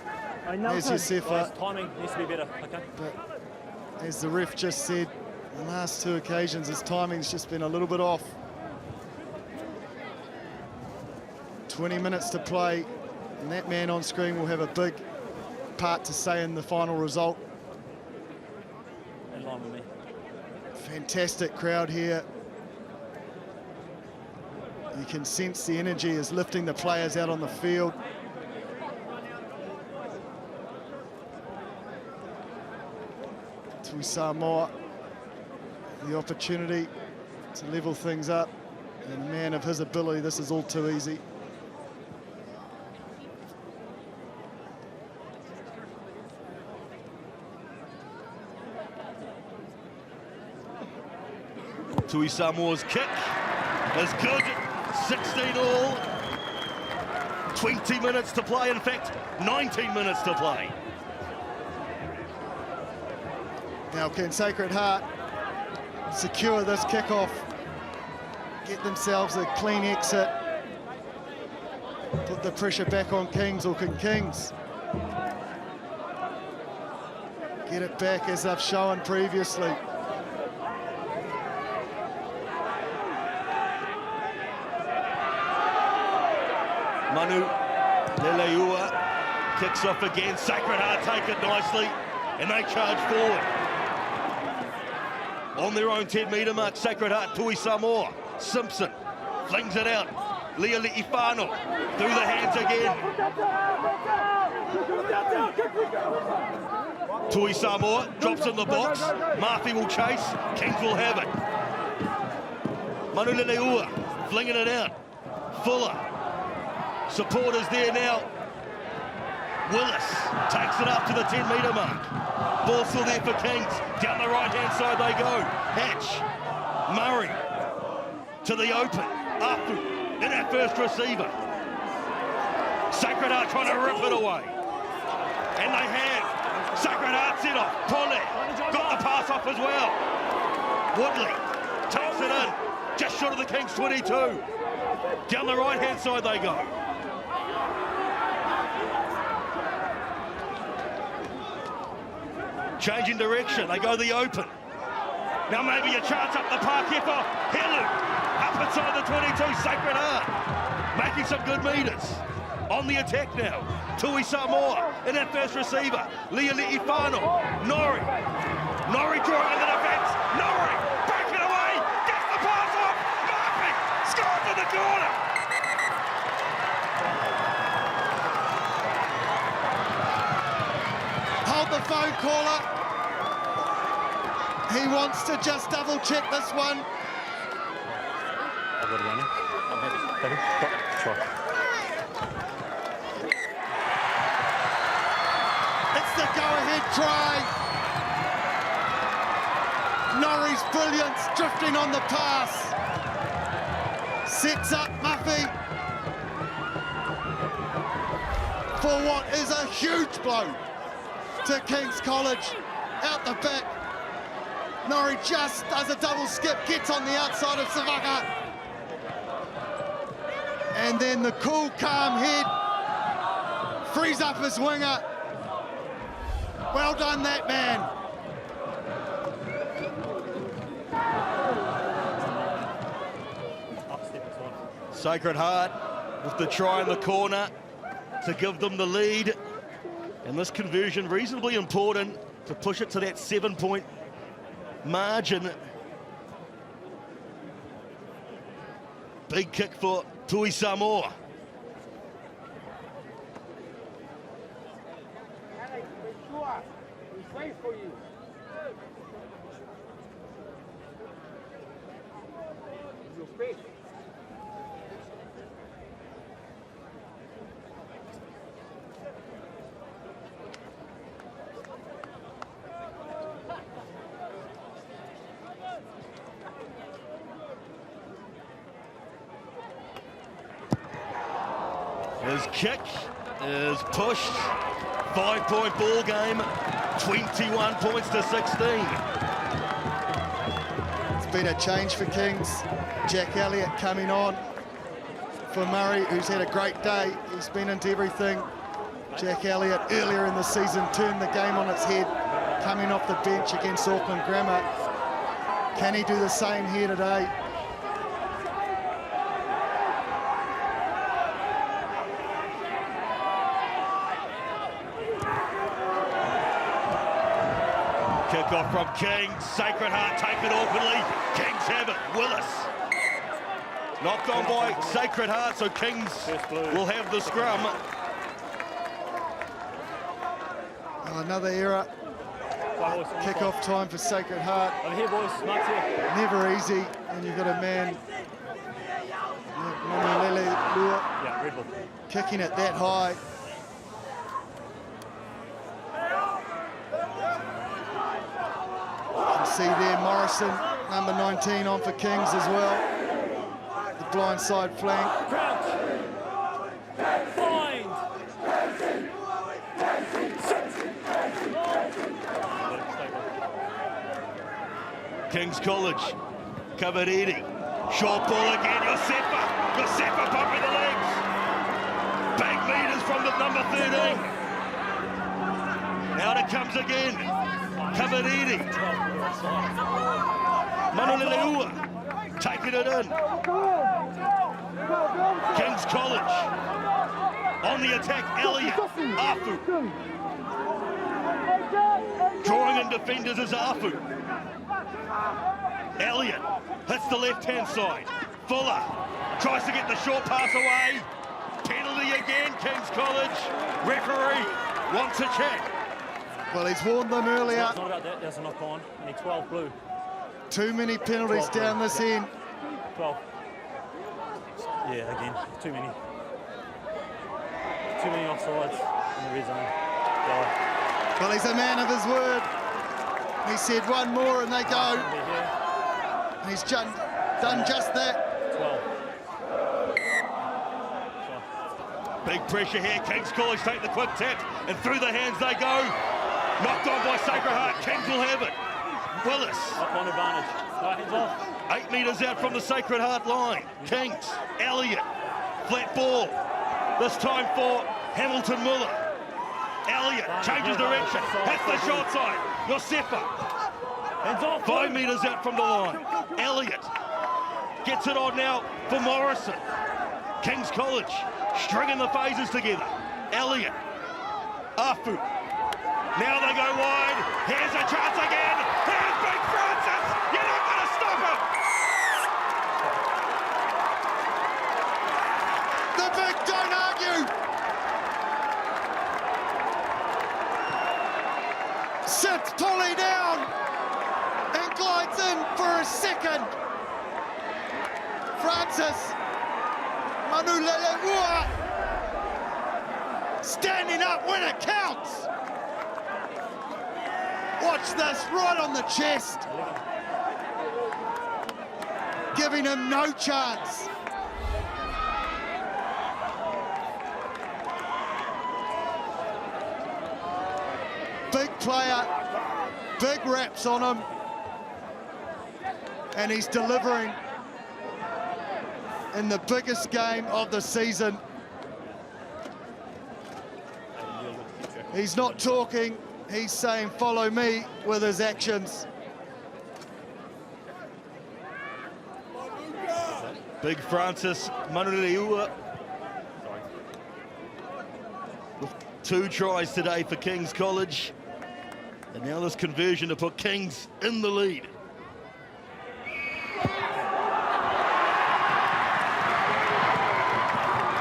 There's Josefa. Guys, timing needs to be better, okay? But as the ref just said, the last 2 occasions, his timing's just been a little bit off. 20 minutes to play, and that man on screen will have a big part to say in the final result. In line with me. Fantastic crowd here. You can sense the energy is lifting the players out on the field. Tui Samoa, the opportunity to level things up. And a man of his ability, this is all too easy. Tui Samoa's kick is good. 16 all. 20 minutes to play. In fact, 19 minutes to play. Now can Sacred Heart secure this kickoff, get themselves a clean exit, put the pressure back on Kings, or can Kings get it back as they've shown previously? Manu Leleua kicks off again. Sacred Heart take it nicely, and they charge forward. On their own 10-metre mark, Sacred Heart, Tui Samoa. Simpson flings it out. Liali'i Whānau through the hands again. Tui Samoa drops in the box. Murphy will chase. Kings will have it. Manu Leleua flinging it out. Fuller. Supporters there now. Willis takes it up to the 10-metre mark. Ball still there for Kings. Down the right-hand side they go. Hatch. Murray. To the open. Up in our first receiver. Sacred Heart trying to rip it away. And they have. Sacred Heart set off. Paulet got the pass off as well. Woodley takes it in. Just short of the Kings 22. Down the right-hand side they go. Changing direction, they go the open. Now maybe a chance up the park here for Helu. Up inside the 22, Sacred Heart. Making some good metres. On the attack now. Tui Samoa in that first receiver. Liali'i Whānau. Nori. Nori drawing in the defence. Nori breaking away. Gets the pass off. Murphy scores in the corner. Hold the phone caller. He wants to just double check this one. I've got it running. I'm happy. Try. It's the go-ahead try. Norrie's brilliance drifting on the pass. Sets up Muffy for what is a huge blow to King's College. Out the back. Norrie just does a double skip, gets on the outside of Savaka. And then the cool, calm head frees up his winger. Well done, that man. Sacred Heart with the try in the corner to give them the lead. And this conversion reasonably important to push it to that 7-point margin. Big kick for Tui Samoa. His kick is pushed. 5-point ball game. 21 points to 16. It's been a change for Kings. Jack Elliott coming on for Murray, who's had a great day. He's been into everything. Jack Elliott earlier in the season turned the game on its head, coming off the bench against Auckland Grammar. Can he do the same here today? Kickoff from Kings. Sacred Heart take it awkwardly. Kings have it. Willis. Knocked on by Sacred Heart, so Kings will have the scrum. Another error. Kick-off time for Sacred Heart. Over here, boys. Mark's here. Never easy, and you've got a man like Manulele Lua Yeah, red ball. kicking it that high. You can see there Morrison, number 19, on for Kings as well. The blindside flank. Crouch. Bind. Kings College. Kabariri. Short ball again. Yosefa pumping the legs. Big meters from the number 13. Out it comes again. Kabariri. Manoleleua taking it in. Kings College. On the attack, Elliott. Afu. Drawing in defenders is Afu. Elliott hits the left-hand side. Fuller tries to get the short pass away. Penalty again, Kings College. Referee wants a check. Well, he's warned them earlier. It's not about that. There's a knock on. Only 12 blue. Too many penalties down this end. 12. Yeah, again, too many. Too many offsides in the red zone. Yellow. Well, he's a man of his word. He said one more and they go. And he's done just that. 12. Big pressure here. Kings College take the quick tap and through the hands they go. Knocked on by Sacred Heart. Kings will have it. Willis. Up on advantage. Right, hands off. 8 metres out from the Sacred Heart line. Kings. Elliott. Flat ball. This time for Hamilton Muller. Elliott changes direction. Hits the short side. Yosefa. Hands off. 5 metres out from the line. Elliott gets it on now for Morrison. Kings College stringing the phases together. Elliott. Afu. Now they go wide. Here's a chance again. Here's Big Francis. You're not going to stop him. The big don't argue. Sits Polly down and glides in for a second. Francis Manuleleua standing up when it counts. Watch this, right on the chest. Giving him no chance. Big player, big raps on him. And he's delivering in the biggest game of the season. He's not talking, he's saying follow me with his actions. Big Francis Manuleleua. 2 tries today for Kings College. And now this conversion to put Kings in the lead.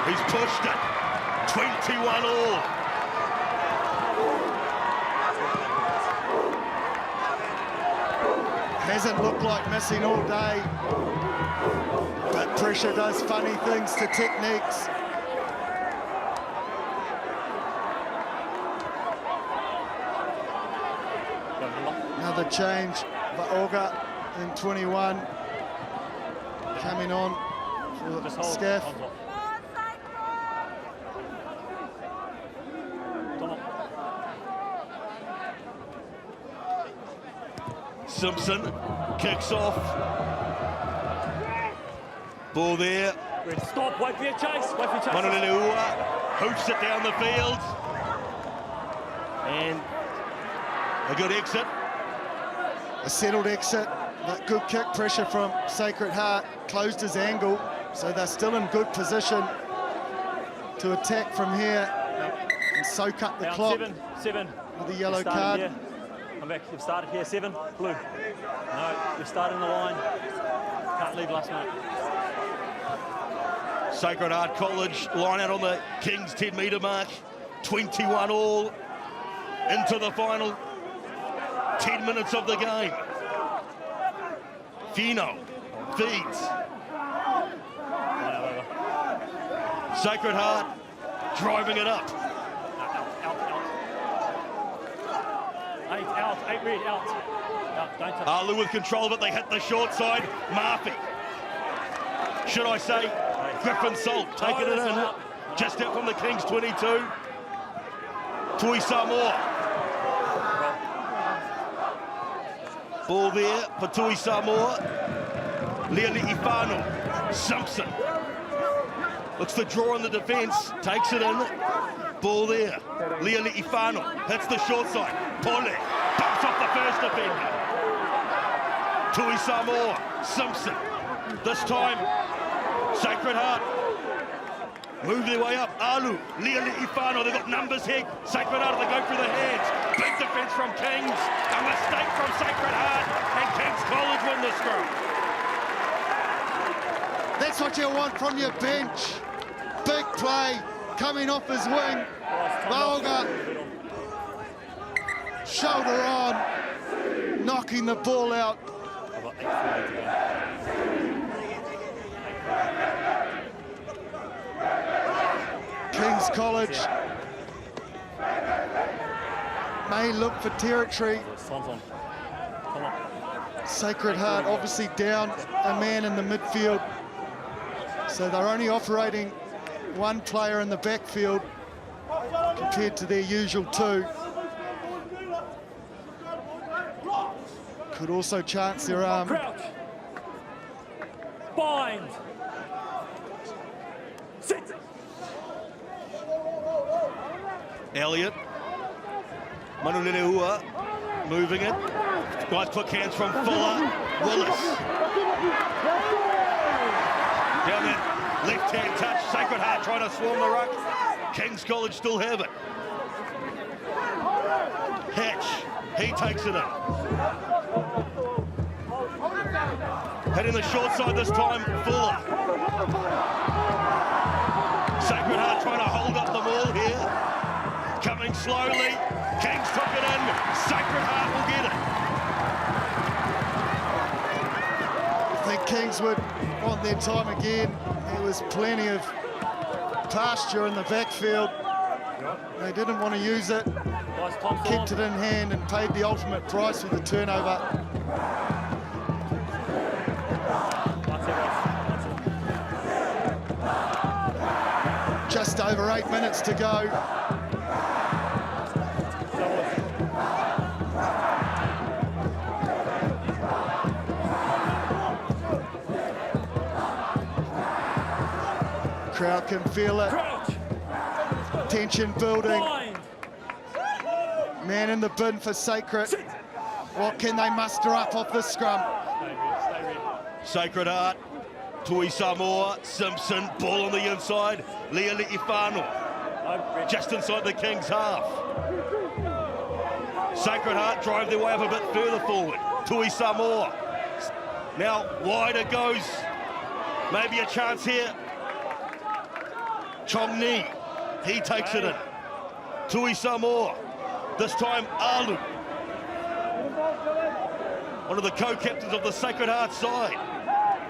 He's pushed it. 21 all. Hasn't looked like missing all day. But pressure does funny things to techniques. Another change for Auga in 21. Coming on for Just hold. Scaff. Arms off. Simpson kicks off. Ball there. Red, stop. Wait for your chase. Wait for your chase. Manoleleua hoops it down the field. And a good exit. A settled exit, but good kick pressure from Sacred Heart, closed his angle, so they're still in good position to attack from here and soak up the Out, clock 7. with the yellow You've started card. Here. Come back. You've started here. 7. Blue. No, you've started in the line. Can't leave last minute. Sacred Heart College line out on the Kings 10-metre mark. 21 all into the final 10 minutes of the game. Fino feeds. Sacred Heart driving it up. Out. 8 red. Out. Don't touch. Alu with control of it. They hit the short side. Murphy. Should I say Griffin Salt taking it in. Just out from the Kings 22. Tui Samoa. Ball there for Tui Samoa. Leali Ifano. Simpson. Looks to draw on the defence. Takes it in. Ball there. Leali Ifano. Hits the short side. Pole. Bumps off the first defender. Tui Samoa. Simpson. This time, Sacred Heart move their way up. Alu, Leali Ifano, they've got numbers here. Sacred Heart, they go through the hands. Big defence from Kings. A mistake from Sacred Heart, and Kings College win the scrum. That's what you want from your bench. Big play coming off his wing. Vaoga, shoulder on, knocking the ball out. Kings College may look for territory. Come on. Sacred Heart obviously down a man in the midfield, so they're only operating one player in the backfield compared to their usual 2. Could also chance their arm. Crouch. Bind. Sit. Elliott. Manoleleua moving it. Nice quick hands from Fuller. Willis. Down that left-hand touch. Sacred Heart trying to swarm the ruck. Kings College still have it. Hatch. He takes it in. Hitting the short side this time, Fuller. Sacred Heart trying to hold up the ball here. Coming slowly. Kings took it in. Sacred Heart will get it. I think Kingswood on their time again. There was plenty of pasture in the backfield. They didn't want to use it. Kept it in hand and paid the ultimate price with the turnover. Just over 8 minutes to go. Crowd can feel it. Tension building. Man in the bin for Sacred. What can they muster up off this scrum? Sacred Heart. Tui Samoa, Simpson, ball on the inside. Leali Ifano, just inside the Kings half. Sacred Heart drive their way up a bit further forward. Tui Samoa, now wider goes. Maybe a chance here. Chong Ni, he takes it in. Tui Samoa, this time Alu. One of the co-captains of the Sacred Heart side.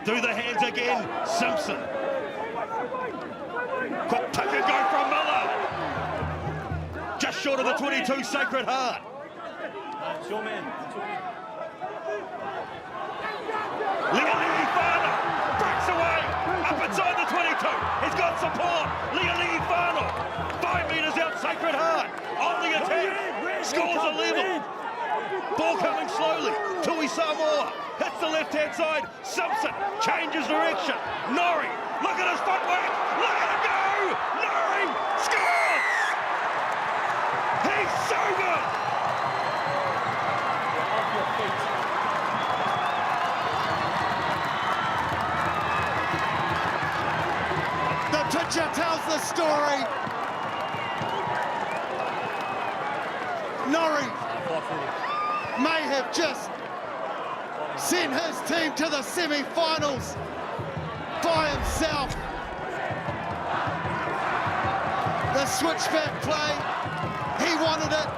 Through the hands again, Simpson. Quick tuck and go from Miller. Just short of the 22, Sacred Heart. It's your man. Leali Ifano breaks away, up inside the 22. He's got support. Leali Ifano, 5 metres out, Sacred Heart on the attack. Scores a level. Ball coming slowly. Tui Samoa hits the left-hand side. Simpson changes direction. Norrie, look at his footwork. Look at him go. Norrie scores. He's so good. Off your feet. The picture tells the story. Norrie may have just sent his team to the semi-finals by himself. The switchback play, he wanted it.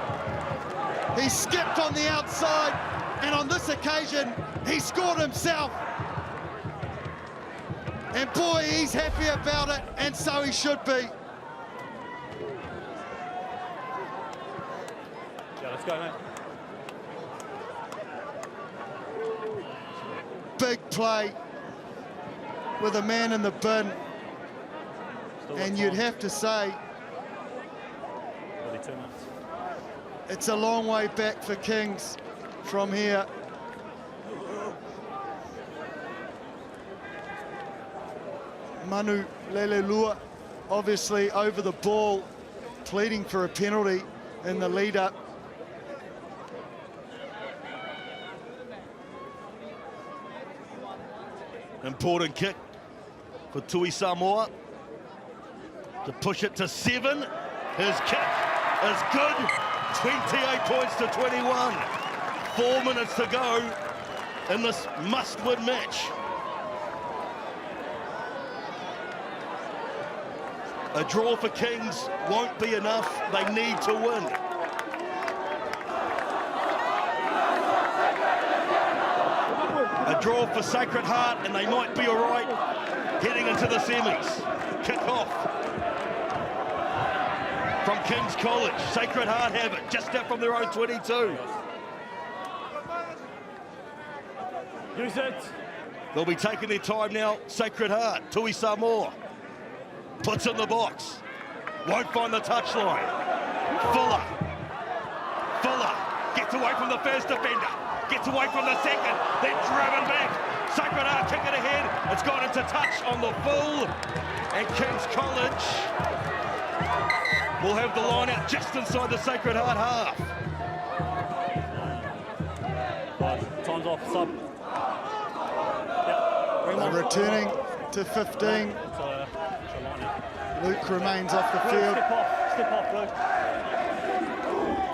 He skipped on the outside, and on this occasion, he scored himself. And boy, he's happy about it, and so he should be. Yeah, let's go, mate. Big play with a man in the bin. Still And got you'd time. have to say, Probably 2 minutes. it's a long way back for Kings from here. Manu Lelelua obviously over the ball, pleading for a penalty in the lead-up. Important kick for Tui Samoa to push it to 7. His kick is good. 28 points to 21. 4 minutes to go in this must-win match. A draw for Kings won't be enough. They need to win. A draw for Sacred Heart, and they might be all right heading into the semis. Kickoff from Kings College. Sacred Heart have it, just out from their own 22. Use it. They'll be taking their time now. Sacred Heart, Tui Samoa. Puts in the box. Won't find the touchline. Fuller gets away from the first defender. Gets away from the second. Then driven back. Sacred Heart kick it ahead. It's gone into touch on the full. And Kings College will have the line out just inside the Sacred Heart half. Right, time's off. Sub. Yep. Bring them on. Returning to 15. It's a line out. Luke remains off the Luke, field. Step off, Luke.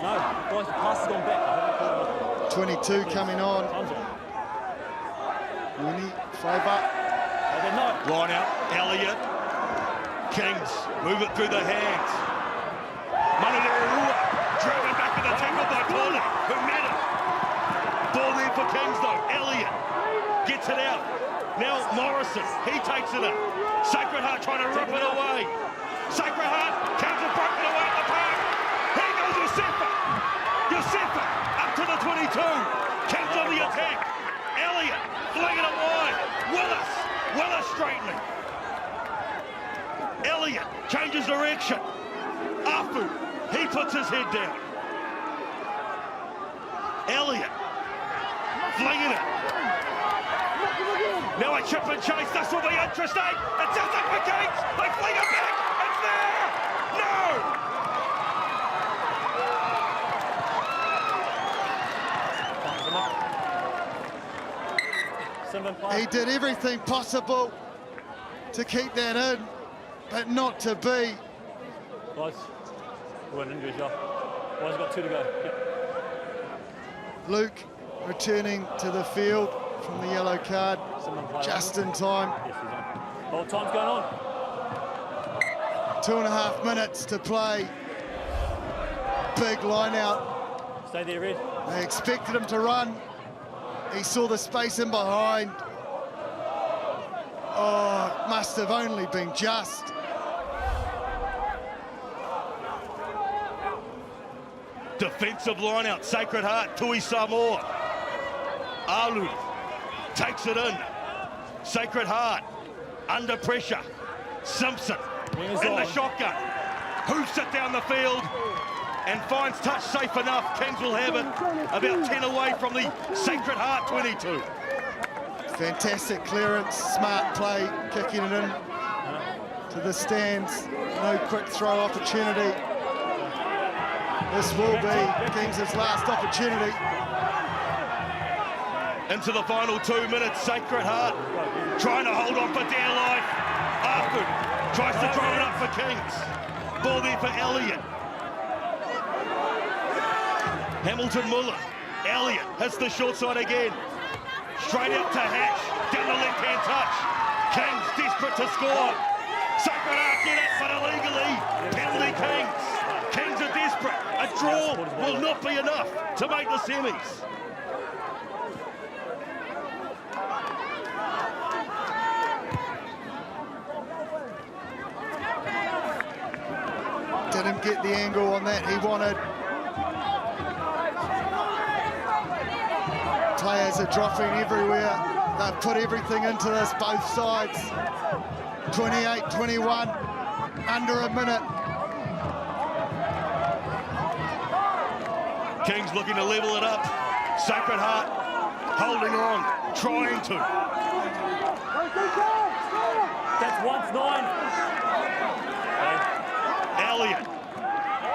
No, guys, the pass has gone back. I haven't called it. 22 coming on. Time's on. Rooney, Faber. Okay, no. Line out, Elliott. Kings move it through the hands. Manarua driven back to the tackle by Paula, who met it. Ball there for Kings though. Elliott gets it out. Now Morrison, he takes it up. Sacred Heart trying to rip it away. Sacred Heart comes and broken away at the park. Here goes Yosefa. Yosefa up to the 22. Kings on the attack. Elliott flinging it wide. Willis straightening. Elliott changes direction. Afu, he puts his head down. Elliott flinging it. Now a chip and chase, this will be interesting. It's just up for Kings. They fling it back. It's there. No. He did everything possible to keep that in, but not to be. Guys, we're in injury, Joe. Boys got 2 to go. Yep. Luke returning to the field from the yellow card just in time. Yes, he's on. Well, time's going on. 2.5 minutes to play. Big line out. Stay there, Red. They expected him to run. He saw the space in behind. Oh, it must have only been just. Defensive line out, Sacred Heart, Tui Samoa. Alu takes it in. Sacred Heart under pressure. Simpson in the shotgun. Hoofs it down the field. and finds touch safe enough. Kings will have it about 10 away from the Sacred Heart 22. Fantastic clearance, smart play, kicking it in to the stands. No quick throw opportunity. This will be Kings' last opportunity. Into the final 2 minutes, Sacred Heart trying to hold on for dear life. Afu tries to throw it up for Kings. Ball there for Elliott. Hamilton Muller. Elliott hits the short side again. Straight out to Hatch. Down the left-hand touch. Kings desperate to score. Sacred Heart get it, but illegally. Penalty Kings. Kings are desperate. A draw will not be enough to make the semis. Didn't get the angle on that he wanted. Players are dropping everywhere. They've put everything into this, both sides. 28-21, under a minute. Kings looking to level it up. Sacred Heart holding on, trying to. That's once 9. Elliott,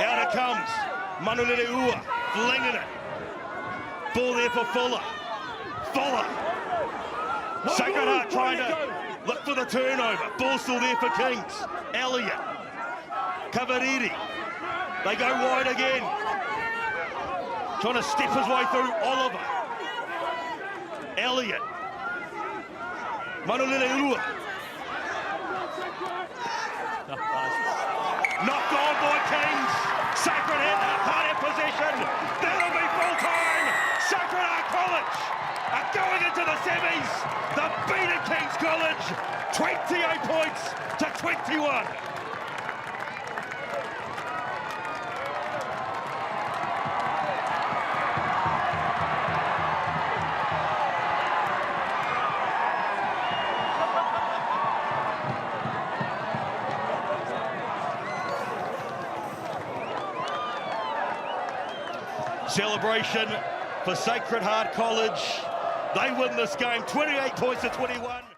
out it comes. Manulereua, flinging it. Ball there for Fuller. Fuller. Sacred Heart trying to look for the turnover. Ball still there for Kings. Elliott. Kavariri. They go wide again. Trying to step his way through Oliver. Elliott. Manulereua. Knocked on by Kings. Sacred Heart in possession. That'll be full time. Sacred Heart College are going into the semis. The beaten Kings College. 28 points to 21. Celebration for Sacred Heart College. They win this game 28 points to 21.